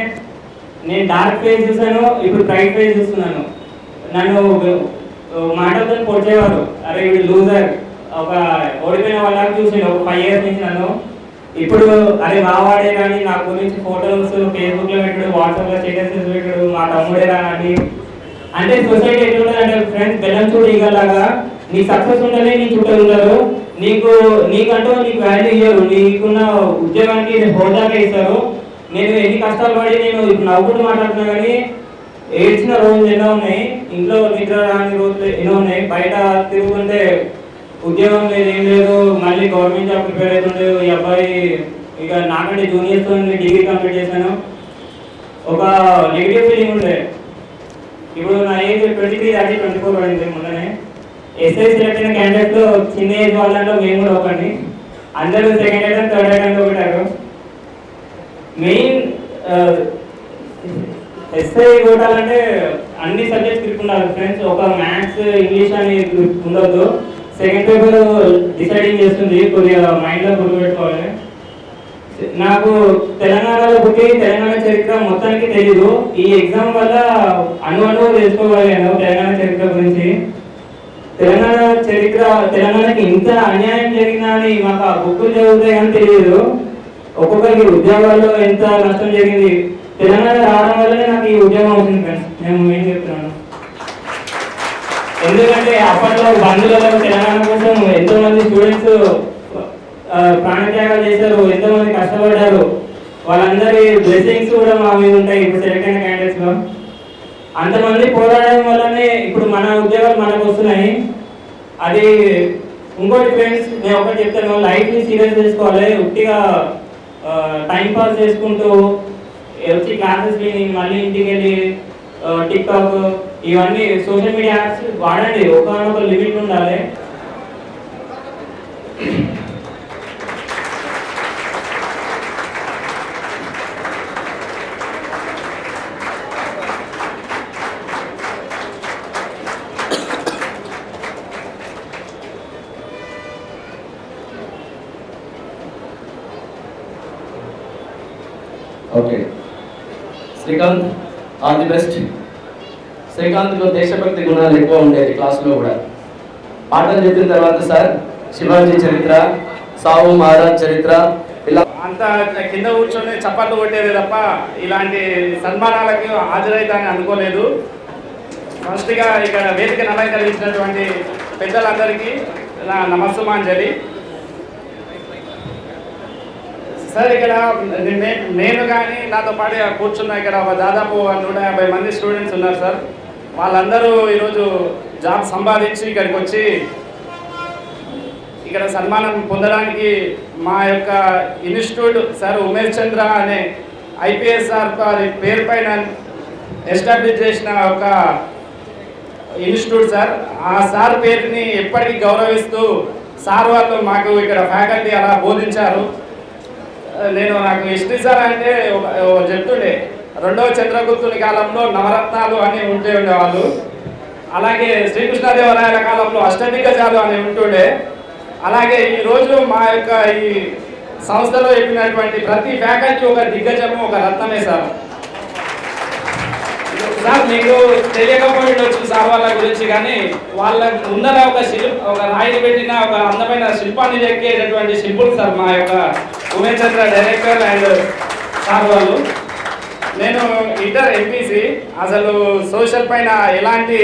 నేను డార్క్ ఫేస్ చూసాను, ఇప్పుడు బ్రైట్ ఫేస్ చూస్తున్నాను. నన్ను మాటలతో పొడిచేవారు, అరే వీడు లూజర్, ఒక ఓడిపోయిన వాళ్ళకి చూసాను ఒక 5 years నుంచి నన్ను. ఇప్పుడు అరే మావాడే కానీ నా గురించి ఫొటోస్ ఫేస్బుక్లో పెట్టాడు, వాట్సాప్లో స్టేటస్ పెట్టాడు, మా తమ్ముడేరా అని. అంటే సొసైటీ ఎట్లుంటుంది అంటే ఫ్రెండ్స్ బెల్లం చూడు ఈగలాగా, నీ సక్సెస్ ఉంటేనే నీ చుట్టూ ఉంటారు, నీకంటూ నీకు వాల్యూ ఇవ్వరు, నీకున్న ఉద్యోగానికి హోదాగా ఇస్తారు. నేను ఎన్ని కష్టాలు పడి నేను ఇప్పుడు నవ్వుకుంటూ మాట్లాడుతున్నా కానీ ఏడ్చిన రోజులు ఎన్నో ఉన్నాయి, ఇంట్లో నిద్ర రాని రోజులు ఎన్నో ఉన్నాయి. బయట తిరుగుతుంటే ఉద్యోగం లేదు, ఏం లేదు, మళ్ళీ గవర్నమెంట్ జాబ్ ప్రిపేర్ అవుతుండే. ఈ అబ్బాయి ఇక నాకంటే జూనియర్స్తో డిగ్రీ కంప్లీట్ చేశాను. ఒక నెగిటివ్ ఫీలింగ్ ఉండే. ఇప్పుడు నా ఏజ్ 23 దాటి 24 పడింది మొన్ననే. ఎస్ఐ సెలెక్ట్ అయిన క్యాండిడేట్లో చిన్న ఏజ్ వాళ్ళలో మేము కూడా ఒకటి. అందరూ సెకండ్ ఐటమ్ థర్డ్ ఐటమ్లో పెట్టారు. మెయిన్ ఎస్ఐ కొట్టాలంటే అన్ని సబ్జెక్ట్స్ గ్రిప్ ఉండాలి ఫ్రెండ్స్. ఒక మ్యాథ్స్ ఇంగ్లీష్ అని గ్రిప్ ఉండొద్దు. సెకండ్ పేపర్ డిసైడింగ్ చేస్తుంది, కొద్దిగా మైండ్లో గుర్తుపెట్టుకోవాలి. నాకు తెలంగాణలో పుట్టి తెలంగాణ చరిత్ర మొత్తానికి తెలీదు. ఈ ఎగ్జామ్ వల్ల అనుభవం తెలుసుకోగలిగాను తెలంగాణ చరిత్ర గురించి. తెలంగాణకి ఇంత అన్యాయం జరిగిందా అని మాకు ఆ బుక్కులు చదివితే కానీ తెలియదు. ఒక్కొక్కరికి ఉద్యోగాల్లో ఎంత నష్టం జరిగింది. తెలంగాణ రావడం వల్లనే నాకు ఈ ఉద్యోగం అవుతుంది ఫ్రెండ్స్. నేను ఏం చెప్తున్నాను, ఎందుకంటే అప్పట్లో బంధువులలో తెలంగాణ కోసం ఎంతో మంది స్టూడెంట్స్ ప్రాణత్యాగాలు చేశారు, ఎంతో మంది కష్టపడ్డారు. వాళ్ళందరి బ్లెస్సింగ్స్ కూడా మా మీద ఉంటాయి. ఇప్పుడు సెలెక్ట్ అయిన క్యాండిడేట్స్లో అంతమంది పోరాడడం వల్లనే ఇప్పుడు మన ఉద్యోగాలు మనకు వస్తున్నాయి. అది ఇంకోటి ఫ్రెండ్స్, నేను ఒకటి చెప్తాను, లైఫ్ని సీరియస్ చేసుకోవాలి. ఉట్టిగా టైం పాస్ చేసుకుంటూ వచ్చి క్లాసెస్ విని మళ్ళీ ఇంటికి వెళ్ళి టిక్ టాక్ ఇవన్నీ సోషల్ మీడియా యాప్స్ వాడండి, ఒకనొక లిమిట్ ఉండాలి. Srikanth all the best. శ్రీకాంత్లో దేశభక్తి గుణాలు ఎక్కువ ఉండేది క్లాసులో కూడా. పాఠం చెప్పిన తర్వాత సార్ శివాజీ చరిత్ర, సావు మహారాజ్ చరిత్ర ఇలా అంత కింద కూర్చొని చప్పట్లు కొట్టేది తప్ప ఇలాంటి సన్మానాలకు హాజరైతాన్ని అనుకోలేదు. ఫస్ట్గా ఇక్కడ వేదికను అలంకరించినటువంటి పెద్దలందరికీ నా నమస్సుమాంజలి. సార్ ఇక్కడ నేను కానీ నాతో పాటు కూర్చున్న ఇక్కడ దాదాపు 150 మంది స్టూడెంట్స్ ఉన్నారు సార్. వాళ్ళందరూ ఈరోజు జాబ్ సంపాదించి ఇక్కడికి వచ్చి ఇక్కడ సన్మానం పొందడానికి మా యొక్క ఇన్స్టిట్యూట్ సార్ ఉమేష్ చంద్ర అనే ఐపీఎస్ సార్ పేరు పైన ఎస్టాబ్లిష్ చేసిన ఒక ఇన్స్టిట్యూట్ సార్. ఆ సార్ పేరుని ఎప్పటికీ గౌరవిస్తూ సార్ వాళ్ళు మాకు ఇక్కడ ఫ్యాకల్టీ అలా బోధించారు. నాకు హిస్టరీ సార్ అంటే చెప్తుండే రెండవ చంద్రగుప్తుని కాలంలో నవరత్నాలు అని ఉండేవాళ్ళు. అలాగే శ్రీకృష్ణదేవరాయల కాలంలో అష్టదిగ్గజాలు అని ఉంటుండే. అలాగే ఈరోజు మా యొక్క ఈ సంస్థలో చెప్పినటువంటి ప్రతి ఫ్యాకల్టీ ఒక దిగ్గజము, ఒక రత్నమే సార్. సార్ మీకు తెలియకపోవచ్చు సార్ వాళ్ళ గురించి, కానీ వాళ్ళ ముందర ఒక రాయిని పెట్టిన ఒక అందమైన శిల్పాన్ని చెక్కేటటువంటి శిల్పులు సార్ మా యొక్క ఉమేష్ చంద్ర డైరెక్టర్ అండ్ సార్ వాళ్ళు. నేను ఇంటర్ ఎంపీసీ, అసలు సోషల్ పైన ఎలాంటి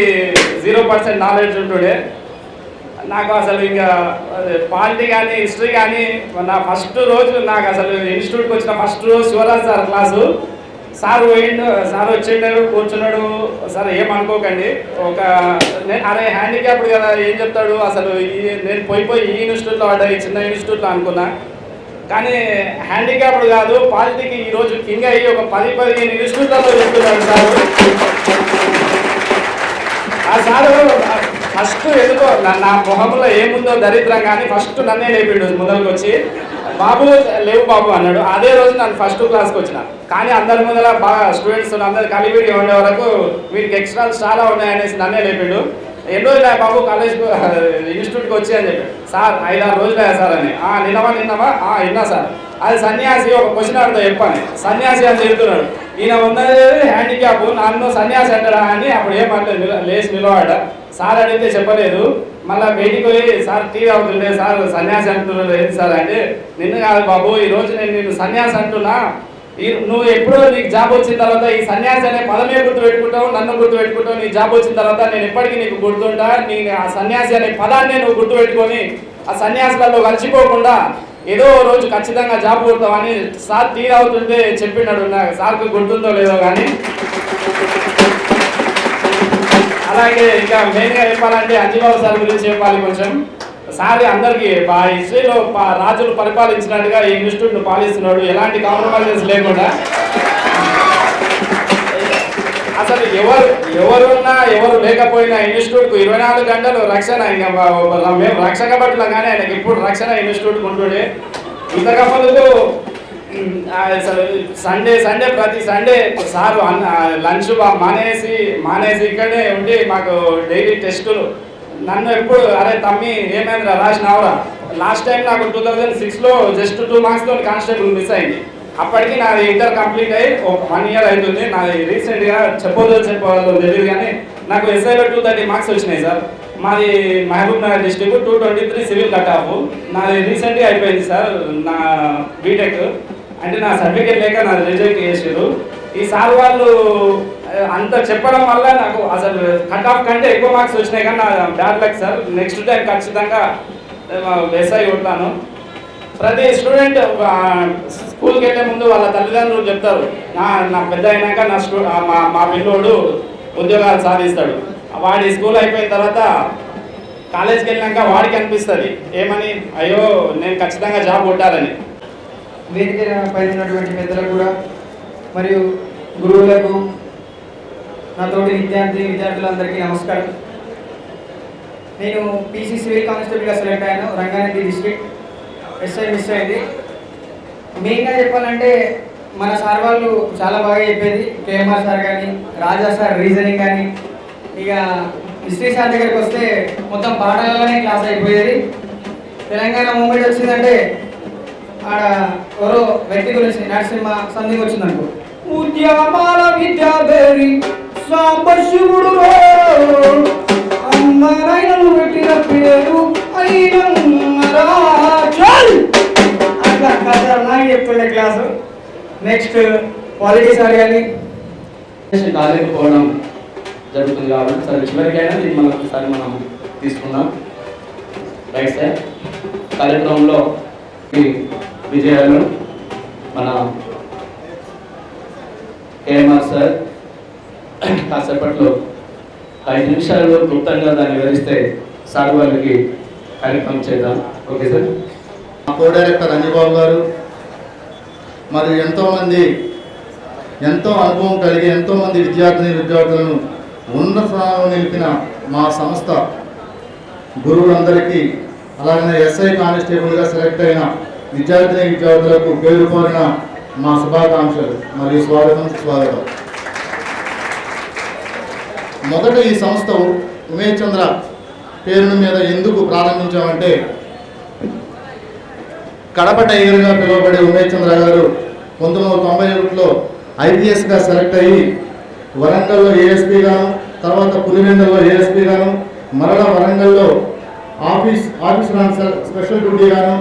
0% నాలెడ్జ్ ఉంటుండే. నాకు అసలు ఇంకా పాలిటీ కానీ హిస్టరీ కానీ నా ఫస్ట్ రోజు నాకు అసలు ఇన్స్టిట్యూట్కి వచ్చిన ఫస్ట్ రోజు శివరాజ్ సార్ క్లాసు. సార్ పోయిండు, సార్ వచ్చిండు, కూర్చున్నాడు. సార్ ఏమనుకోకండి, అరే హ్యాండిక్యాప్డ్ కదా ఏం చెప్తాడు అసలు, నేను పోయి ఈ ఇన్స్టిట్యూట్లో పడ్డా, ఈ చిన్న ఇన్స్టిట్యూట్లో అనుకున్నా. కానీ హ్యాండిక్యాప్డ్ కాదు, పాలిటీకి ఈరోజు కింగ్ అయ్యి ఒక 10-15 ఇన్స్టిట్యూట్లలో చెప్తున్నాడు సార్. ఆ సారు ఫస్ట్ ఎందుకో నా మొహంలో ఏముందో దరిద్రం కానీ ఫస్ట్ నన్నే లేపిండు మొదలుకు వచ్చి, బాబు లేవు బాబు అన్నాడు. అదే రోజు నన్ను ఫస్ట్ క్లాస్కి వచ్చిన. కానీ అందరి ముందర బాగా స్టూడెంట్స్ అందరు కలివిడి ఉండే వరకు వీటికి ఎక్స్ట్రాస్ చాలా ఉన్నాయనేసి నన్నే లేపిండు. ఎన్ని రోజులు బాబు కాలేజ్కి ఇన్స్టిట్యూట్కి వచ్చి అని చెప్పి. సార్ 5-6 రోజులే సార్ అని. నిన్నవా విన్నా సార్. అది సన్యాసి ఒక క్వశ్చన్ అడుగుతా చెప్పని, సన్యాసి అని చెప్తున్నాడు. ఈయన ఉన్నది హ్యాండిక్యాప్, నన్ను సన్యాసి అంటాడా అని అప్పుడు ఏమంటే లేచి నిలబడ్డా. సార్ అడిగితే చెప్పలేదు. మళ్ళీ బయటికి పోయి సార్ టీవీ అవుతుండే, సార్ సన్యాసి అంటున్నాడు ఏంటి సార్ అంటే, నిన్ను కాదు బాబు ఈరోజు నేను సన్యాసి అంటున్నా, నువ్వు ఎప్పుడో నీకు జాబ్ వచ్చిన తర్వాత ఈ సన్యాసి అనే పదమే గుర్తుపెట్టుకుంటావు, నన్ను గుర్తుపెట్టుకుంటావు. నీ జాబ్ వచ్చిన తర్వాత నేను ఎప్పటికీ నీకు గుర్తుంటా. నీ ఆ సన్యాసి అనే పదాన్ని నువ్వు గుర్తుపెట్టుకొని ఆ సన్యాసులలో కలిసిపోకుండా ఏదో రోజు ఖచ్చితంగా జాబ్ కొడతామని సార్ టీవీ అవుతుంటే చెప్పినాడు. సార్కు గుర్తుందో లేదో కానీ. అలాగే ఇంకా మెయిన్గా చెప్పాలంటే అంజబాబు సార్ గురించి చెప్పాలి కొంచెం. సార్ అందరికీ హిస్టరీలో రాజులు పరిపాలించినట్టుగా ఈ ఇన్స్టిట్యూట్ను పాలిస్తున్నాడు, ఎలాంటి కాంప్రమైజెస్ లేకుండా. అసలు ఎవరున్నా ఎవరు లేకపోయినా ఇన్స్టిట్యూట్కు 24 గంటలు రక్షణ. ఇంకా మేము రక్షక భటులం కానీ ఆయనకి ఇప్పుడు రక్షణ ఇన్స్టిట్యూట్కి ఉంటుండే. ఇంతకముందుకు సండే ప్రతి సండే సార్ లంచ్ మానేసి ఇక్కడే ఉండి మాకు డైలీ టెస్టులు. నన్ను ఎప్పుడు అరే తమ్మి ఏమైందిరా రాసినావురా. లాస్ట్ టైం నాకు 2006లో జస్ట్ 2 మార్క్స్తో కానిస్టేబుల్ మిస్ అయింది. అప్పటికి నాది ఇంటర్ కంప్లీట్ అయ్యి ఒక 1 ఇయర్ అవుతుంది. నాది రీసెంట్గా చెప్పవద్దో తెలియదు కానీ నాకు ఎస్ఐలో 230 మార్క్స్ వచ్చినాయి సార్. మాది Mahabubnagar district 223 civil cut off. నాది రీసెంట్గా అయిపోయింది సార్ నా బీటెక్. అంటే నా సర్టిఫికేట్ లేక నాది రిజెక్ట్ చేసారు. ఈ సార్ వాళ్ళు అంత చెప్పడం వల్ల నాకు అసలు కట్ ఆఫ్ కంటే ఎక్కువ మార్క్స్ వచ్చినాయి. కానీ నా bad luck sir. Next time ఖచ్చితంగా ఎస్ఐ కొడతాను. ప్రతి స్టూడెంట్ స్కూల్కి వెళ్ళే ముందు వాళ్ళ తల్లిదండ్రులు చెప్తారు, నా పెద్ద అయినాక మా పిల్లోడు ఉద్యోగాలు సాధిస్తాడు. వాడి స్కూల్ అయిపోయిన తర్వాత కాలేజ్కి వెళ్ళినాక వాడికి అనిపిస్తుంది ఏమని, అయ్యో నేను ఖచ్చితంగా జాబ్ కొట్టాలని. వేదిక పైన ఉన్నటువంటి పెద్దలకు కూడా మరియు గురువులకు, నా తోటి విద్యార్థులందరికీ నమస్కారం. నేను పీసీ సివిల్ కానిస్టేబుల్గా సెలెక్ట్ అయ్యాను. రంగారెడ్డి డిస్ట్రిక్ట్ ఎస్ఐ మిస్ అయింది. మెయిన్గా చెప్పాలంటే మన సార్ వాళ్ళు చాలా బాగా చెప్పేది. కేఎంఆర్ సార్ కానీ, రాజా సార్ రీజనింగ్ కానీ, ఇక హిస్టరీ సార్ దగ్గరికి వస్తే మొత్తం పాఠాలలోనే క్లాస్ అయిపోయేది. తెలంగాణ మూమెంట్ వచ్చిందంటే ఆడ ఎవరో వ్యక్తి గురించి నరసింహ సంథింగ్ వచ్చిందనుకో, ఉద్యమాల విద్యాధరి సాంబశివుడు అమ్మరైనను పెట్టిన పేరు అయినా అట్లా ఖతర్నాక్ చెప్తుండే క్లాసు. నెక్స్ట్ పాలిటిక్స్ అడగాలి. కాలేకపోవడం జరుగుతుంది కాబట్టి సరే చివరికైనా దీన్ని మనం ఒకసారి మనం తీసుకుందాం. Right sir. కార్యక్రమంలో ఈ విజయాలు మన కేఎంఆర్ సార్ కాసేపట్లో 5 నిమిషాల్లో క్లుప్తంగా దాన్ని వివరిస్తే సార్ వాళ్ళకి కార్యక్రమం చేద్దాం. Okay sir. Co director Anjababu గారు మరియు ఎంతోమంది ఎంతో అనుభవం కలిగి ఎంతోమంది విద్యార్థులను ఉన్నత స్థానంలో నిలిపిన మా సంస్థ గురువులందరికీ అలాగనే ఎస్ఐ కానిస్టేబుల్గా సెలెక్ట్ అయిన విద్యార్థులకు పేరు కోరిన మా శుభాకాంక్షలు మరియు స్వాగతం. మొదట ఈ సంస్థ ఉమేష్ చంద్ర పేరు మీద ఎందుకు ప్రారంభించామంటే కడప టైగర్గా పిలువబడే ఉమేష్ చంద్ర గారు 1991లో ఐపీఎస్గా సెలెక్ట్ అయ్యి వరంగల్లో ఏఎస్పీ గాను, తర్వాత పులివెందుల్లో ఏఎస్పీ గాను, మరలా వరంగల్లో ఆఫీస్ రన్ స్పెషల్ డ్యూటీ గాను,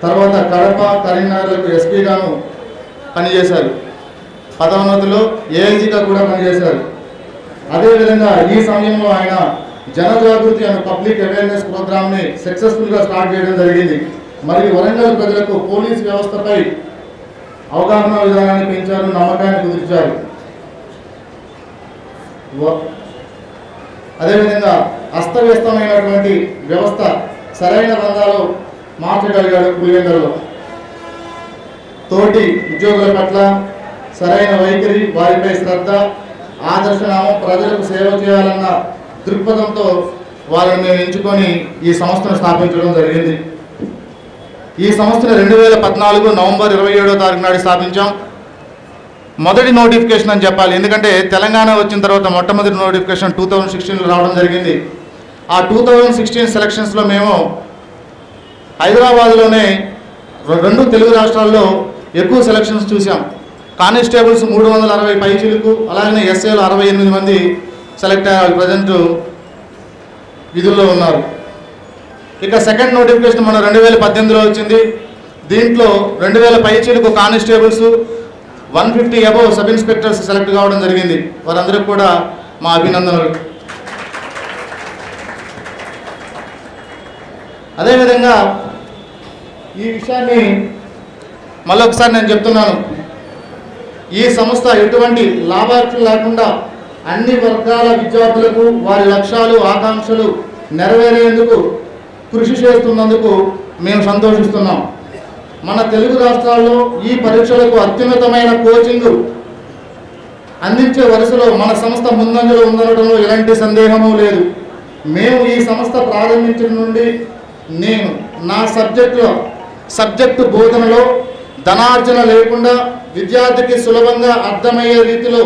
తర్వాత కడప కరీంనగర్లకు ఎస్పీ గాను పనిచేశారు. పదోన్నతిలో ఏఐజీగా కూడా పనిచేశారు. అదేవిధంగా ఈ సమయంలో ఆయన జనజాగృతి అనే పబ్లిక్ అవేర్నెస్ ప్రోగ్రామ్ని సక్సెస్ఫుల్గా స్టార్ట్ చేయడం జరిగింది. మరియు వరంగల్ ప్రజలకు పోలీస్ వ్యవస్థపై అవగాహన విధానాన్ని పెంచారు, నమ్మకాన్ని కుదిర్చారు. అదేవిధంగా అస్తవ్యస్తమైనటువంటి వ్యవస్థ సరైన రంగాల్లో మార్చగలిగాడు. పులివెందులలో తోటి ఉద్యోగుల పట్ల సరైన వైఖరి, వారిపై శ్రద్ధ, ఆదర్శనామం, ప్రజలకు సేవ చేయాలన్న దృక్పథంతో వాళ్ళని మేము ఎంచుకొని ఈ సంస్థను స్థాపించడం జరిగింది. ఈ సంస్థను 2014 నవంబర్ 27వ తారీఖు నాడు స్థాపించాం. మొదటి నోటిఫికేషన్ అని చెప్పాలి, ఎందుకంటే తెలంగాణ వచ్చిన తర్వాత మొట్టమొదటి నోటిఫికేషన్ 2016లో రావడం జరిగింది. ఆ 2016 సెలక్షన్స్లో మేము హైదరాబాద్లోనే 2 తెలుగు రాష్ట్రాల్లో ఎక్కువ సెలక్షన్స్ చూసాం. కానిస్టేబుల్స్ 360 పైచీలకు, అలాగే ఎస్ఏలు 68 మంది సెలెక్ట్ అయ్యారు. ప్రజెంట్ విధుల్లో ఉన్నారు. ఇక సెకండ్ నోటిఫికేషన్ మన 2018లో వచ్చింది. దీంట్లో 2000 పైచీలకు constables, 150 above sub inspectors select కావడం జరిగింది. వారందరికీ కూడా మా అభినందనలు. అదేవిధంగా ఈ విషయాన్ని మళ్ళొకసారి నేను చెప్తున్నాను. ఈ సంస్థ ఎటువంటి లాభార్జన లేకుండా అన్ని వర్గాల విద్యార్థులకు వారి లక్ష్యాలు, ఆకాంక్షలు నెరవేరేందుకు కృషి చేస్తున్నందుకు మేము సంతోషిస్తున్నాం. మన తెలుగు రాష్ట్రాల్లో ఈ పరీక్షలకు అత్యున్నతమైన కోచింగ్ అందించే వరుసలో మన సంస్థ ముందంజలో ఉండడంలో ఎలాంటి సందేహమూ లేదు. మేము ఈ సంస్థ ప్రారంభించిన నుండి నేను నా సబ్జెక్టు బోధనలో ధనార్జన లేకుండా విద్యార్థికి సులభంగా అర్థమయ్యే రీతిలో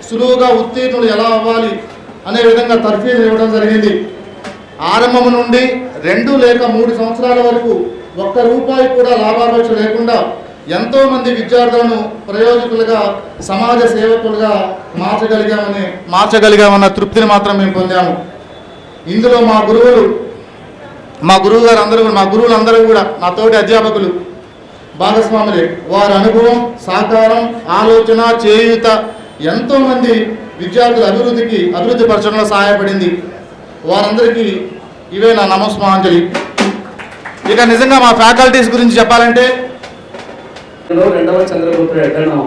సులువుగా ఉత్తీర్ణులు ఎలా అవ్వాలి అనే విధంగా తర్ఫీదు ఇవ్వడం జరిగింది. ఆరంభం నుండి 2 లేక 3 సంవత్సరాల వరకు ₹1 కూడా లాభాపేక్ష లేకుండా ఎంతోమంది విద్యార్థులను ప్రయోజకులుగా, సమాజ సేవకులుగా మార్చగలిగామన్న తృప్తిని మాత్రం మేము పొందాము. ఇందులో మా గురువులందరూ కూడా నా తోటి అధ్యాపకులు భాగస్వాములే. వారి అనుభవం, సహకారం, ఆలోచన, చేయూత ఎంతోమంది విద్యార్థుల అభివృద్ధి పరచడంలో సహాయపడింది. వారందరికీ ఇవే నా నమస్మాంజలి. ఇక నిజంగా మా ఫ్యాకల్టీస్ గురించి చెప్పాలంటే రెండవ చంద్రగుప్తుడు ఎక్కడో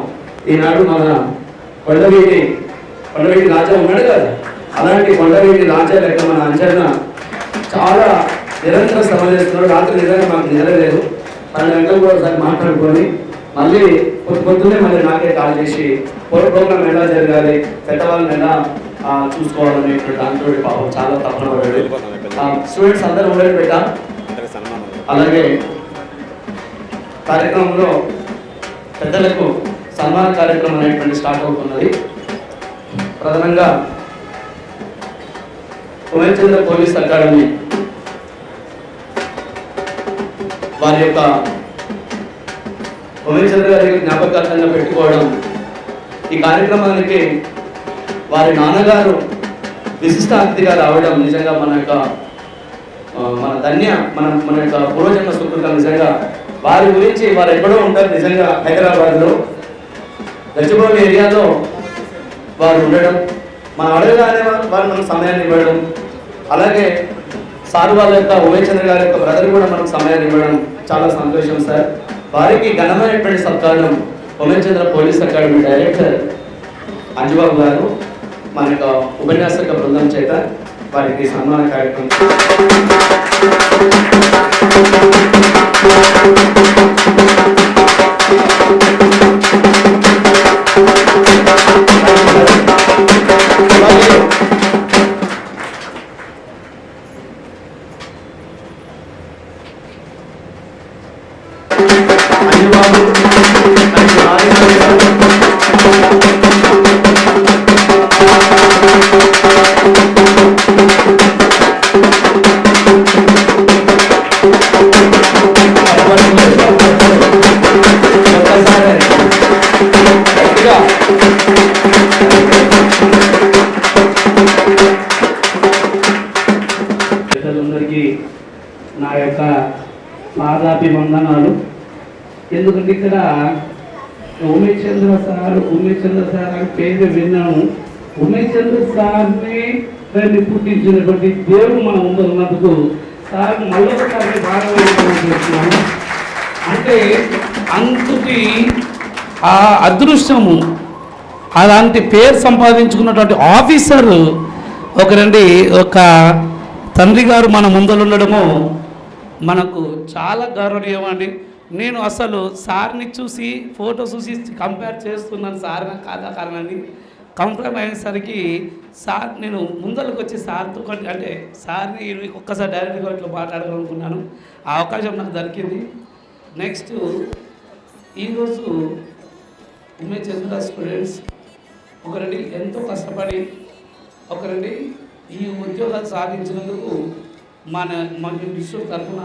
ఈనాడు మన కొండవీటి రాజా ఉన్నాడు కదా, అలాంటి కొండవీటి రాజా లెక్క మన అంచన చాలా నిరంతరం శ్రమ చేస్తున్నాడు. రాత్రి నిజంగా మాకు నిద్రలేదు. 12 గంటలు కూడా ఒకసారి మాట్లాడుకొని మళ్ళీ పొద్దున్నే మళ్ళీ నాకే కాల్ చేసి ప్రోగ్రామ్ ఎలా జరగాలి, పెద్దవాళ్ళని ఎలా చూసుకోవాలనేటువంటి దాంతో పాపం చాలా తపన పడ్డాడు. స్టూడెంట్స్ అందరూ ఉండేది పెట్టా. అలాగే కార్యక్రమంలో పెద్దలకు సన్మాన కార్యక్రమం అనేటువంటి స్టార్ట్ అవుతున్నది. ప్రధానంగా ఉమేష్ చంద్ర పోలీస్ అకాడమీ వారి యొక్క ఉమేష్ చంద్ర గారి జ్ఞాపకార్థంగా పెట్టుకోవడం ఈ కార్యక్రమానికి వారి నాన్నగారు విశిష్ట అతిథిగా రావడం నిజంగా మన యొక్క పూర్వజన్మ సుకృతం. నిజంగా వారి గురించి వారు ఎక్కడో ఉంటారు. నిజంగా హైదరాబాద్లో గచ్చిబౌలి ఏరియాలో వారు ఉండడం, మనం అడగగానే వారు మనకు సమయాన్ని ఇవ్వడం, అలాగే సార్ వాళ్ళ యొక్క ఉమేష్ చంద్ర గారి యొక్క బ్రదర్ కూడా మనకు సమయాన్ని ఇవ్వడం చాలా సంతోషం సార్. వారికి ఘనమైనటువంటి సత్కారం ఉమేష్ చంద్ర పోలీస్ అకాడమీ డైరెక్టర్ అంజుబాబు గారు మన యొక్క ఉపన్యాసక బృందం చేత వారికి సన్మాన కార్యక్రమం. పెద్దలందరికీ నా యొక్క పాదాభివందనాలు. ఎందుకంటే ఇక్కడ ఉమేష్ చంద్ర సార్ అని పేరు విన్నాము. ఉమేష్ చంద్ర సార్ని పుట్టించినటువంటి దేవుడు మన ముందు ఉన్నందుకు సార్ మళ్ళొకసారి భాగవహిస్తున్నాము. అంటే అంతటి ఆ అదృష్టము, అలాంటి పేరు సంపాదించుకున్నటువంటి ఆఫీసర్ ఒక తండ్రి గారు మన ముందర ఉండడము మనకు చాలా గౌరవనీయం అండి. నేను అసలు సార్ని చూసి ఫోటో చూసి కంపేర్ చేస్తున్నాను సార్ కాదా కారణాన్ని కంపేర్ అయ్యేసరికి సార్ నేను ముందరకు వచ్చి సార్తో అంటే సార్ని ఒక్కసారి డైరెక్ట్గా ఇట్లా మాట్లాడాలనుకున్నాను. ఆ అవకాశం నాకు దొరికింది. నెక్స్ట్ ఈరోజు ఉమేష్ చంద్ర స్టూడెంట్స్ ఒకరండి ఎంతో కష్టపడి ఒకరండి ఈ ఉద్యోగాలు సాధించినందుకు మన డిస్ట్రిక్ట్ తరఫున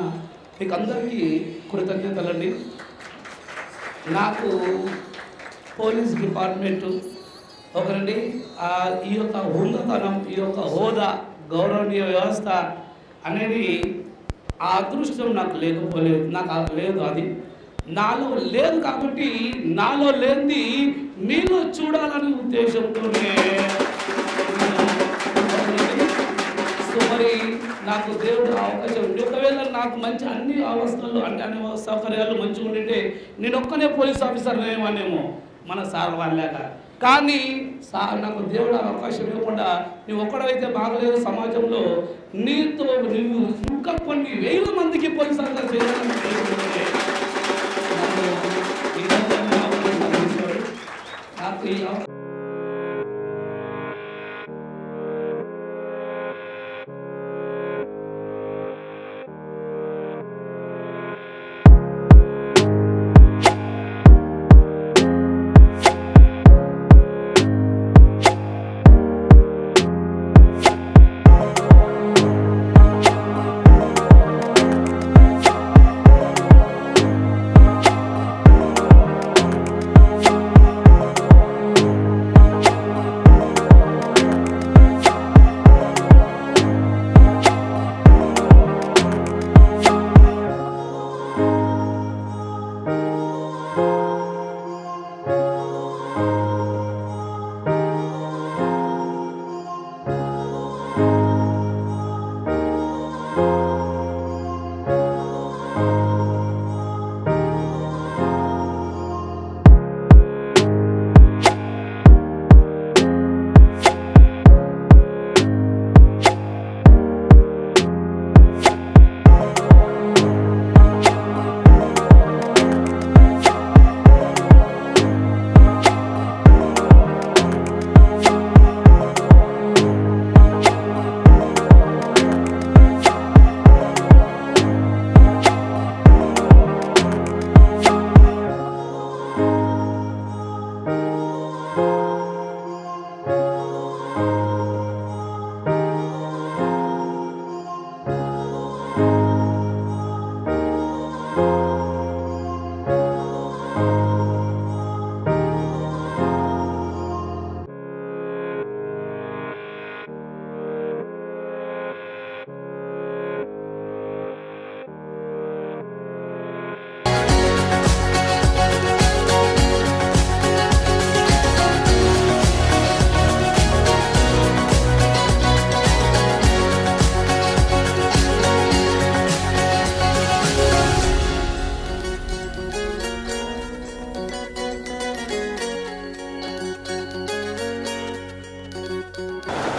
మీకు అందరికీ కృతజ్ఞతలండి. నాకు పోలీస్ డిపార్ట్మెంటు ఒకరండి ఈ యొక్క ఉన్నతనం, ఈ యొక్క హోదా, గౌరవనీయ వ్యవస్థ అనేది ఆ అదృష్టం నాకు లేకపోలేదు, నాకు లేదు. అది నాలో లేదు కాబట్టి నాలో లేనిది మీలో చూడాలనే ఉద్దేశంతోనే. సో మరి నాకు దేవుడు అవకాశం ఉంది. ఒకవేళ నాకు మంచి అన్ని అవస్థలు అన్ని సౌకర్యాలు మంచిగా ఉండింటే నేను ఒక్కనే పోలీస్ ఆఫీసర్ ఏమనేమో మన సార్ వాళ్ళాక. కానీ సార్ నాకు దేవుడు అవకాశం ఇవ్వకుండా నువ్వు ఒక్కడైతే బాగలేదు సమాజంలో, నీతో నువ్వు ఇంకా కొన్ని వేల మందికి పోలీస్ ఆఫీసర్ చేయాలని నాకు ఈ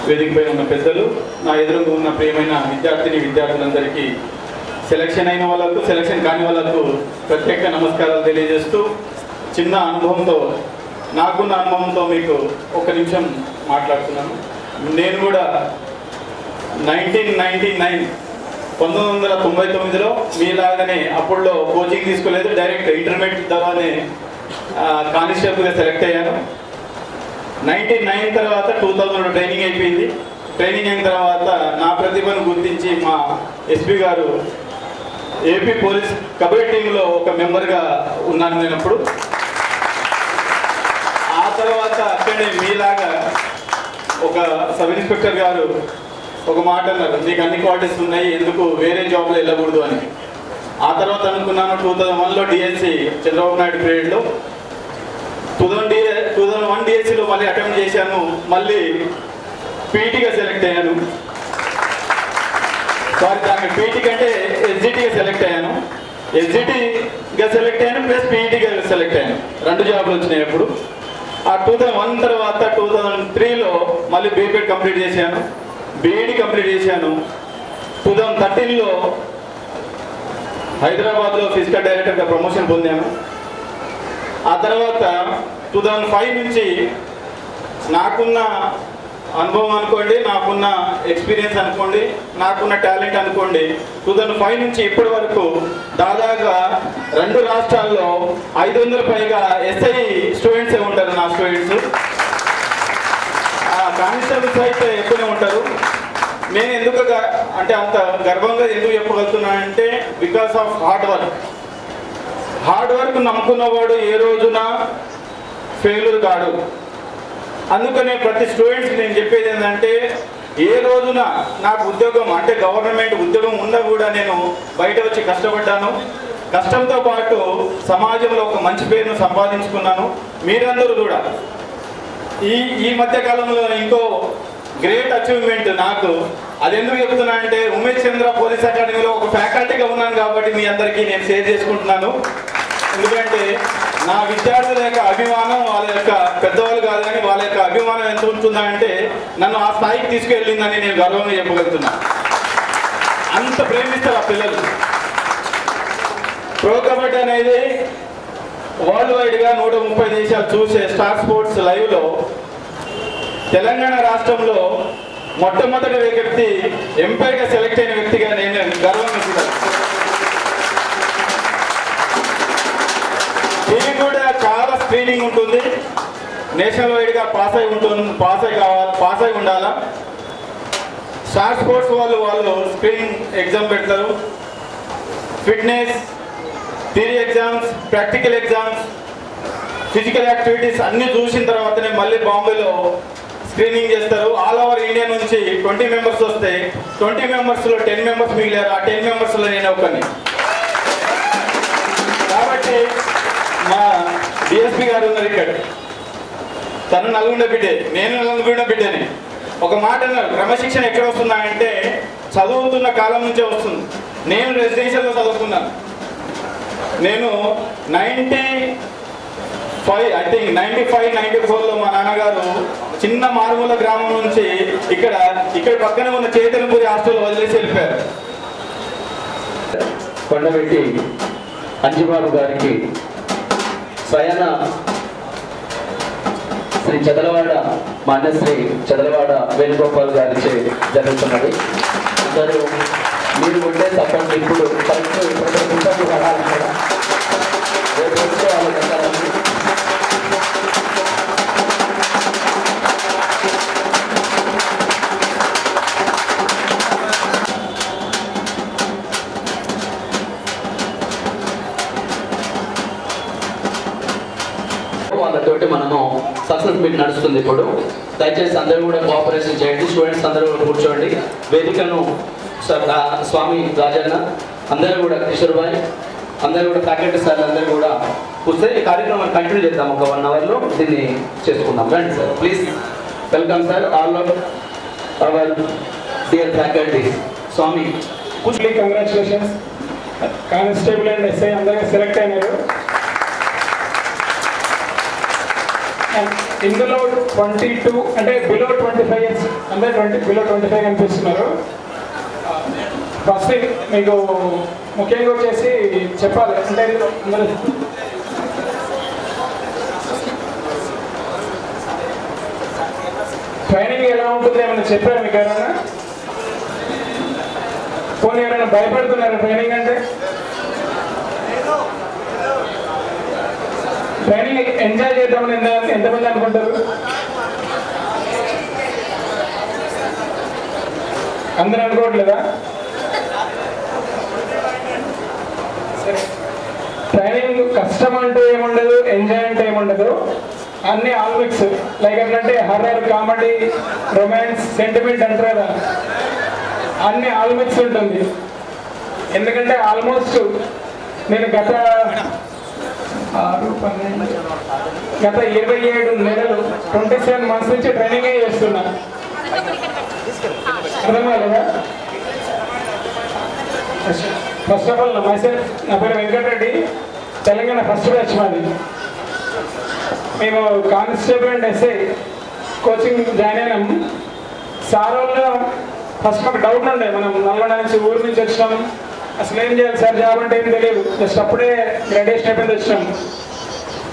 వేదిక పైన ఉన్న పెద్దలు, నా ఎదురుగా ఉన్న ప్రియమైన విద్యార్థులందరికీ, సెలక్షన్ అయిన వాళ్ళకు, సెలక్షన్ కాని వాళ్ళకు ప్రత్యేక నమస్కారాలు తెలియజేస్తూ, చిన్న అనుభవంతో, నాకున్న అనుభవంతో మీకు ఒక నిమిషం మాట్లాడుతున్నాను. నేను కూడా 1999లో మీలాగానే అప్పుడులో కోచింగ్ తీసుకోలేదు, డైరెక్ట్ ఇంటర్మీడియట్ ద్వారానే కానిస్టేబుల్గా సెలెక్ట్ అయ్యాను. 99 తర్వాత 2000 ట్రైనింగ్ అయిపోయింది. ట్రైనింగ్ అయిన తర్వాత నా ప్రతిభను గుర్తించి మా ఎస్పీ గారు ఏపీ పోలీస్ కబడ్డీ టీంలో ఒక మెంబర్గా ఉన్నాను నేను అప్పుడు. ఆ తర్వాత అక్కడే మీలాగా ఒక సబ్ ఇన్స్పెక్టర్ గారు ఒక మాట అన్నారు, నీకు అన్ని క్వాలిటీస్ ఉన్నాయి, ఎందుకు వేరే జాబ్లో వెళ్ళకూడదు అని. ఆ తర్వాత అనుకున్నాను 2001లో డిఎస్సి చంద్రబాబు నాయుడు పీరియడ్లో 2001 డిఎస్సిలో మళ్ళీ అటెంప్ట్ చేశాను, మళ్ళీ పీటీగా సెలెక్ట్ అయ్యాను. దానికి పీటీ కంటే ఎస్జిటిగా సెలెక్ట్ అయ్యాను. ఎస్జిటిగా సెలెక్ట్ అయ్యాను ప్లస్ పీఈటీగా సెలెక్ట్ అయ్యాను. 2 జాబ్లు వచ్చినాయి అప్పుడు. ఆ 2001 తర్వాత 2003లో మళ్ళీ బీపీఎడ్ కంప్లీట్ చేశాను, బీఈడి కంప్లీట్ చేశాను. 2013లో హైదరాబాద్లో ఫిజికల్ డైరెక్టర్గా ప్రమోషన్ పొందాను. ఆ తర్వాత 2005 నుంచి నాకున్న అనుభవం అనుకోండి, నాకున్న ఎక్స్పీరియన్స్ అనుకోండి, నాకున్న టాలెంట్ అనుకోండి, 2005 నుంచి ఇప్పటి వరకు దాదాపుగా 2 రాష్ట్రాల్లో 500 పైగా ఎస్ఐ స్టూడెంట్సే ఉంటారు. నా స్టూడెంట్స్ కానిస్టేబుల్స్ అయితే ఎక్కువనే ఉంటారు. నేను ఎందుకు అంటే అంత గర్వంగా ఎందుకు చెప్పగలుగుతున్నానంటే బికాస్ ఆఫ్ హార్డ్ వర్క్ నమ్ముకున్నవాడు ఏ రోజున ఫెయిల్యూర్ కాడు. అందుకనే ప్రతి స్టూడెంట్స్కి నేను చెప్పేది ఏంటంటే, ఏ రోజున నాకు ఉద్యోగం అంటే గవర్నమెంట్ ఉద్యోగం ఉన్నా కూడా నేను బయట వచ్చి కష్టపడ్డాను. కష్టంతో పాటు సమాజంలో ఒక మంచి పేరును సంపాదించుకున్నాను. మీరందరూ కూడా ఈ మధ్య కాలంలో ఇంకో గ్రేట్ అచీవ్మెంట్ నాకు, అది ఎందుకు చెప్తున్నా అంటే ఉమేష్ చంద్ర పోలీస్ అకాడమీలో ఒక ఫ్యాకల్టీగా ఉన్నాను కాబట్టి మీ అందరికీ నేను షేర్ చేసుకుంటున్నాను. ఎందుకంటే నా విద్యార్థుల యొక్క అభిమానం, వాళ్ళ యొక్క పెద్దవాళ్ళు కాదు కానీ వాళ్ళ యొక్క అభిమానం ఎంత ఉంటుందా అంటే నన్ను ఆ స్థాయికి తీసుకెళ్ళిందని నేను గర్వంగా చెప్పగలుగుతున్నా. అంత ప్రేమిస్తారు ఆ పిల్లలు. ప్రో కబడ్డీ అనేది వరల్డ్ వైడ్గా 130 దేశాలు చూసే స్టార్ స్పోర్ట్స్ లైవ్లో తెలంగాణ రాష్ట్రంలో మొట్టమొదటి వ్యక్తి ఎంపైర్గా సెలెక్ట్ అయిన వ్యక్తిగా నేను గర్వంగా ఫీల్. దీనికి కూడా చాలా స్క్రీనింగ్ ఉంటుంది, నేషనల్ వైడ్గా పాస్ అయి ఉండాలా. స్టార్ స్పోర్ట్స్ వాళ్ళు స్క్రీనింగ్ ఎగ్జామ్ పెడతారు. Fitness, theory exams, practical exams, physical activities అన్నీ చూసిన తర్వాతనే మళ్ళీ బాంబేలో స్క్రీనింగ్ చేస్తారు. ఆల్ ఓవర్ ఇండియా నుంచి 20 మెంబర్స్ వస్తే 20 మెంబర్స్లో 10 మెంబర్స్ మిగిలారు. ఆ 10 మెంబర్స్లో నేను ఒకరిని. కాబట్టి మా డిఎస్పీ గారు ఉన్నారు ఇక్కడ, తను నల్గొండ బిడ్డే, నేను నల్గొండ బిడ్డని. ఒక మాట అన్నారు, క్రమశిక్షణ ఎక్కడ వస్తుందా అంటే చదువుతున్న కాలం నుంచే వస్తుంది. నేను రెసిడెన్షియల్లో చదువుకున్నాను. నేను 95-94లో మా నాన్నగారు చిన్న మారుమూల గ్రామం నుంచి ఇక్కడ పక్కనే ఉన్న చైతన్యపురి హాస్టల్ వదిలేసి వెళ్ళిపోయారు. కొండబెట్టి అంజిబాబు గారికి స్వయాన శ్రీ చదలవాడ మాన్యశ్రీ చదలవాడ వేణుగోపాల్ గారిచే జరుగుతున్నది. అందరూ మీరు ఉండే తప్పండి. ఇప్పుడు కరెక్ట్ ఇప్పుడు పడాలి కదా, రేపు వాళ్ళతోటి మనము సక్సెస్ మీట్ నడుస్తుంది. ఇప్పుడు దయచేసి అందరూ కూడా కోఆపరేషన్ చేయండి. స్టూడెంట్స్ అందరూ కూడా కూర్చోండి. వేదికను స్వామి రాజన్న, అందరూ కూడా కిషోర్ భాయ్, అందరూ కూడా ఫ్యాకల్టీ సార్లు అందరూ కూడా కూర్చొని ఈ కార్యక్రమాన్ని కంటిన్యూ చేద్దాం. ఒక 1 అవర్లో దీన్ని చేసుకుందాం. రండి sir, please welcome sir all of our dear faculty. స్వామి కంగ్రాచులేషన్స్. కానిస్టేబుల్ అండ్ ఎస్ఐ అందరూ సెలెక్ట్ అయినారు. ఇందులో 22 అంటే బిలో 25 ఇయర్స్ అందరూ బిలో 25 కనిపిస్తున్నారు. ఫస్ట్ మీకు ముఖ్యంగా వచ్చేసి చెప్పాలి అంటే అందరూ ట్రైనింగ్ ఎలా ఉంటుంది ఏమైనా చెప్పారు మీకు ఎవరైనా? పోనీ ఎవరైనా భయపడుతున్నారు ట్రైనింగ్ అంటే? ట్రైనింగ్ ఎంజాయ్ చేద్దామని ఎంతమంది అనుకుంటారు? అందరూ అనుకోవట్లేదా? ట్రైనింగ్ కష్టం అంటే ఏముండదు, ఎంజాయ్ అంటే ఏముండదు, అన్ని ఆల్ మిక్స్. లైక్ ఎట్లంటే హర్రర్, కామెడీ, రొమాన్స్, సెంటిమెంట్ అంటారు కదా, అన్ని ఆల్ మిక్స్ ఉంటుంది. ఎందుకంటే ఆల్మోస్ట్ నేను గత 27 నెలలు 27 మంత్స్ నుంచి ట్రైనింగే చేస్తున్నా. అర్థం కాలేదా? ఫస్ట్ ఆఫ్ ఆల్ మైసెల్ఫ్, నా పేరు వెంకటరెడ్డి, తెలంగాణ ఫస్ట్ బ్యాచ్ మాది. మేము constable and SI coaching join అయినాం. సార్ వల్ల ఫస్ట్ మాకు డౌట్ ఉండే, మనం నల్గొండ నుంచి ఊరు నుంచి వచ్చినాం, అసలు ఏం చేయాలి సార్ జాబ్ అంటే ఏం తెలియదు, జస్ట్ అప్పుడే గ్రాడ్యుయేషన్ అయిపోయింది వచ్చినాం.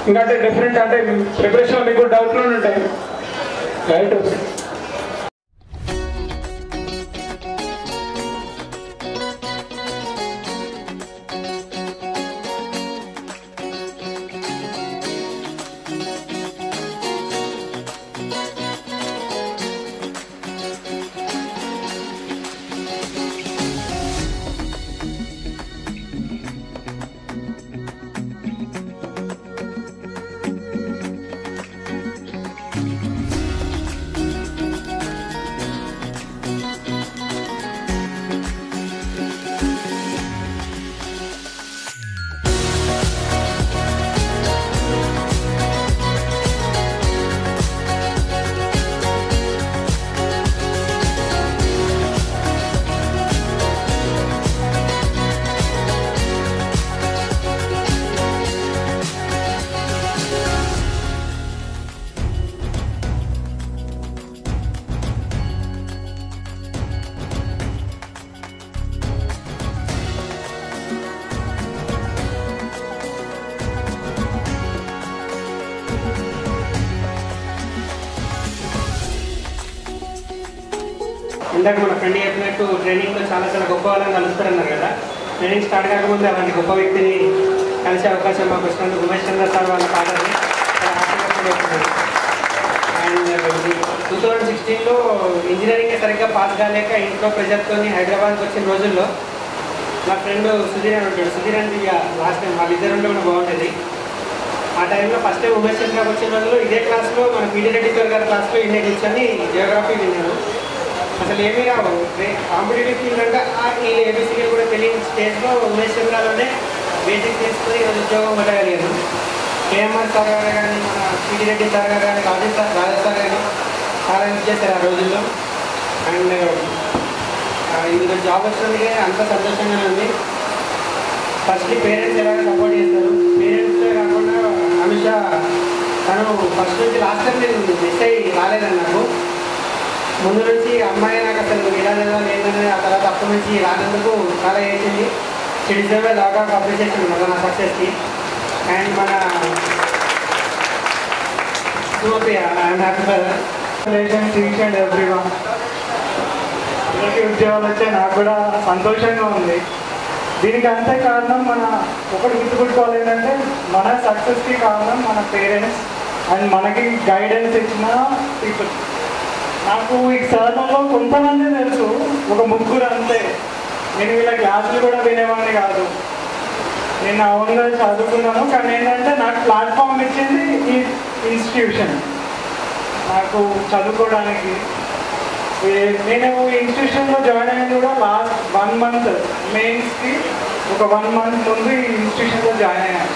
ఇంకా అంటే డిఫరెంట్ అంటే ప్రిపరేషన్ మీకు డౌట్లు ఉంటాయి రైట్. ఇందాక మన ఫ్రెండ్ చెప్పినట్టు ట్రైనింగ్లో చాలా గొప్ప వాళ్ళని కలుస్తారన్నారు కదా. ట్రైనింగ్ స్టార్ట్ కాకముందు అలాంటి గొప్ప వ్యక్తిని కలిసే అవకాశం మాకు వచ్చినందుకు ఉమేష్ చంద్ర సార్ వాళ్ళ పాటని అండ్ 2016లో ఇంజనీరింగ్ సరిగ్గా పాస్ కాలేక ఇంట్లో ప్రెజర్తో హైదరాబాద్కి వచ్చిన రోజుల్లో మా ఫ్రెండ్ సుధీర్ అని ఉంటాడు. సుధీర్ అంటే ఇక లాస్ట్ టైం వాళ్ళిద్దరు ఉంటే కూడా బాగుంటుంది. ఆ టైంలో ఫస్ట్ టైం ఉమేష్ చంద్రకి వచ్చిన రోజుల్లో ఇదే క్లాస్లో మన పీటీ రెడ్డి సార్ గారి క్లాస్లో ఇండియా కూర్చొని జియోగ్రఫీ విన్నాను. అసలు ఏమీ రావు, కాంపిటేటివ్ ఫీల్డ్ అంటే ఈ ఏబీసీలు కూడా తెలియని స్టేజ్లో ఉమేష్ చంద్రలోనే బేసిక్ చేసుకుని ఈరోజు ఉద్యోగం పట్టగలిగాను. కేఎంఆర్ సార్ గారు కానీ, మన పీటీ రెడ్డి సార్ గారు కానీ, రాజా సార్ కానీ చాలా హెల్ప్ చేశారు ఆ రోజుల్లో. అండ్ ఇందులో జాబ్ వచ్చినందుకే అంత సంతోషంగానే ఉంది. ఫస్ట్లీ పేరెంట్స్ ఎలాగ సపోర్ట్ చేస్తారు. పేరెంట్సే కాకుండా అమిష తను ఫస్ట్ నుంచి లాస్ట్ టైం నేను మిస్ అయ్యి రాలేదని నాకు ముందు నుంచి అమ్మాయి నాకు అసలు ఎలా చదవాలి ఏంటనేది ఆ తర్వాత అప్పటి నుంచి రానందుకు చాలా చేసింది. She deserve a lot of appreciation మన నా సక్సెస్కి. అండ్ మన I'm happy for teach and everyone. పిల్లలకి ఉద్యోగాలు వచ్చే నాకు కూడా సంతోషంగా ఉంది. దీనికి అంతే కారణం మన ఒకటి గుర్తుపెట్టుకోవాలి ఏంటంటే మన సక్సెస్కి కారణం మన పేరెంట్స్ అండ్ మనకి గైడెన్స్ ఇచ్చిన పీపుల్. నాకు ఈ సాధనలో కొంతమంది తెలుసు, ఒక ముగ్గురు అంతే. నేను వీళ్ళ క్లాసులు కూడా వినేవాడిని కాదు. నేను అవునుగా చదువుకున్నాను, కానీ ఏంటంటే నాకు ప్లాట్ఫామ్ ఇచ్చింది ఈ ఇన్స్టిట్యూషన్ నాకు చదువుకోవడానికి. నేను ఈ ఇన్స్టిట్యూషన్లో జాయిన్ అయ్యింది కూడా లాస్ట్ 1 month మెయిన్స్కి ఒక 1 month ముందు ఈ ఇన్స్టిట్యూషన్లో జాయిన్ అయ్యాను.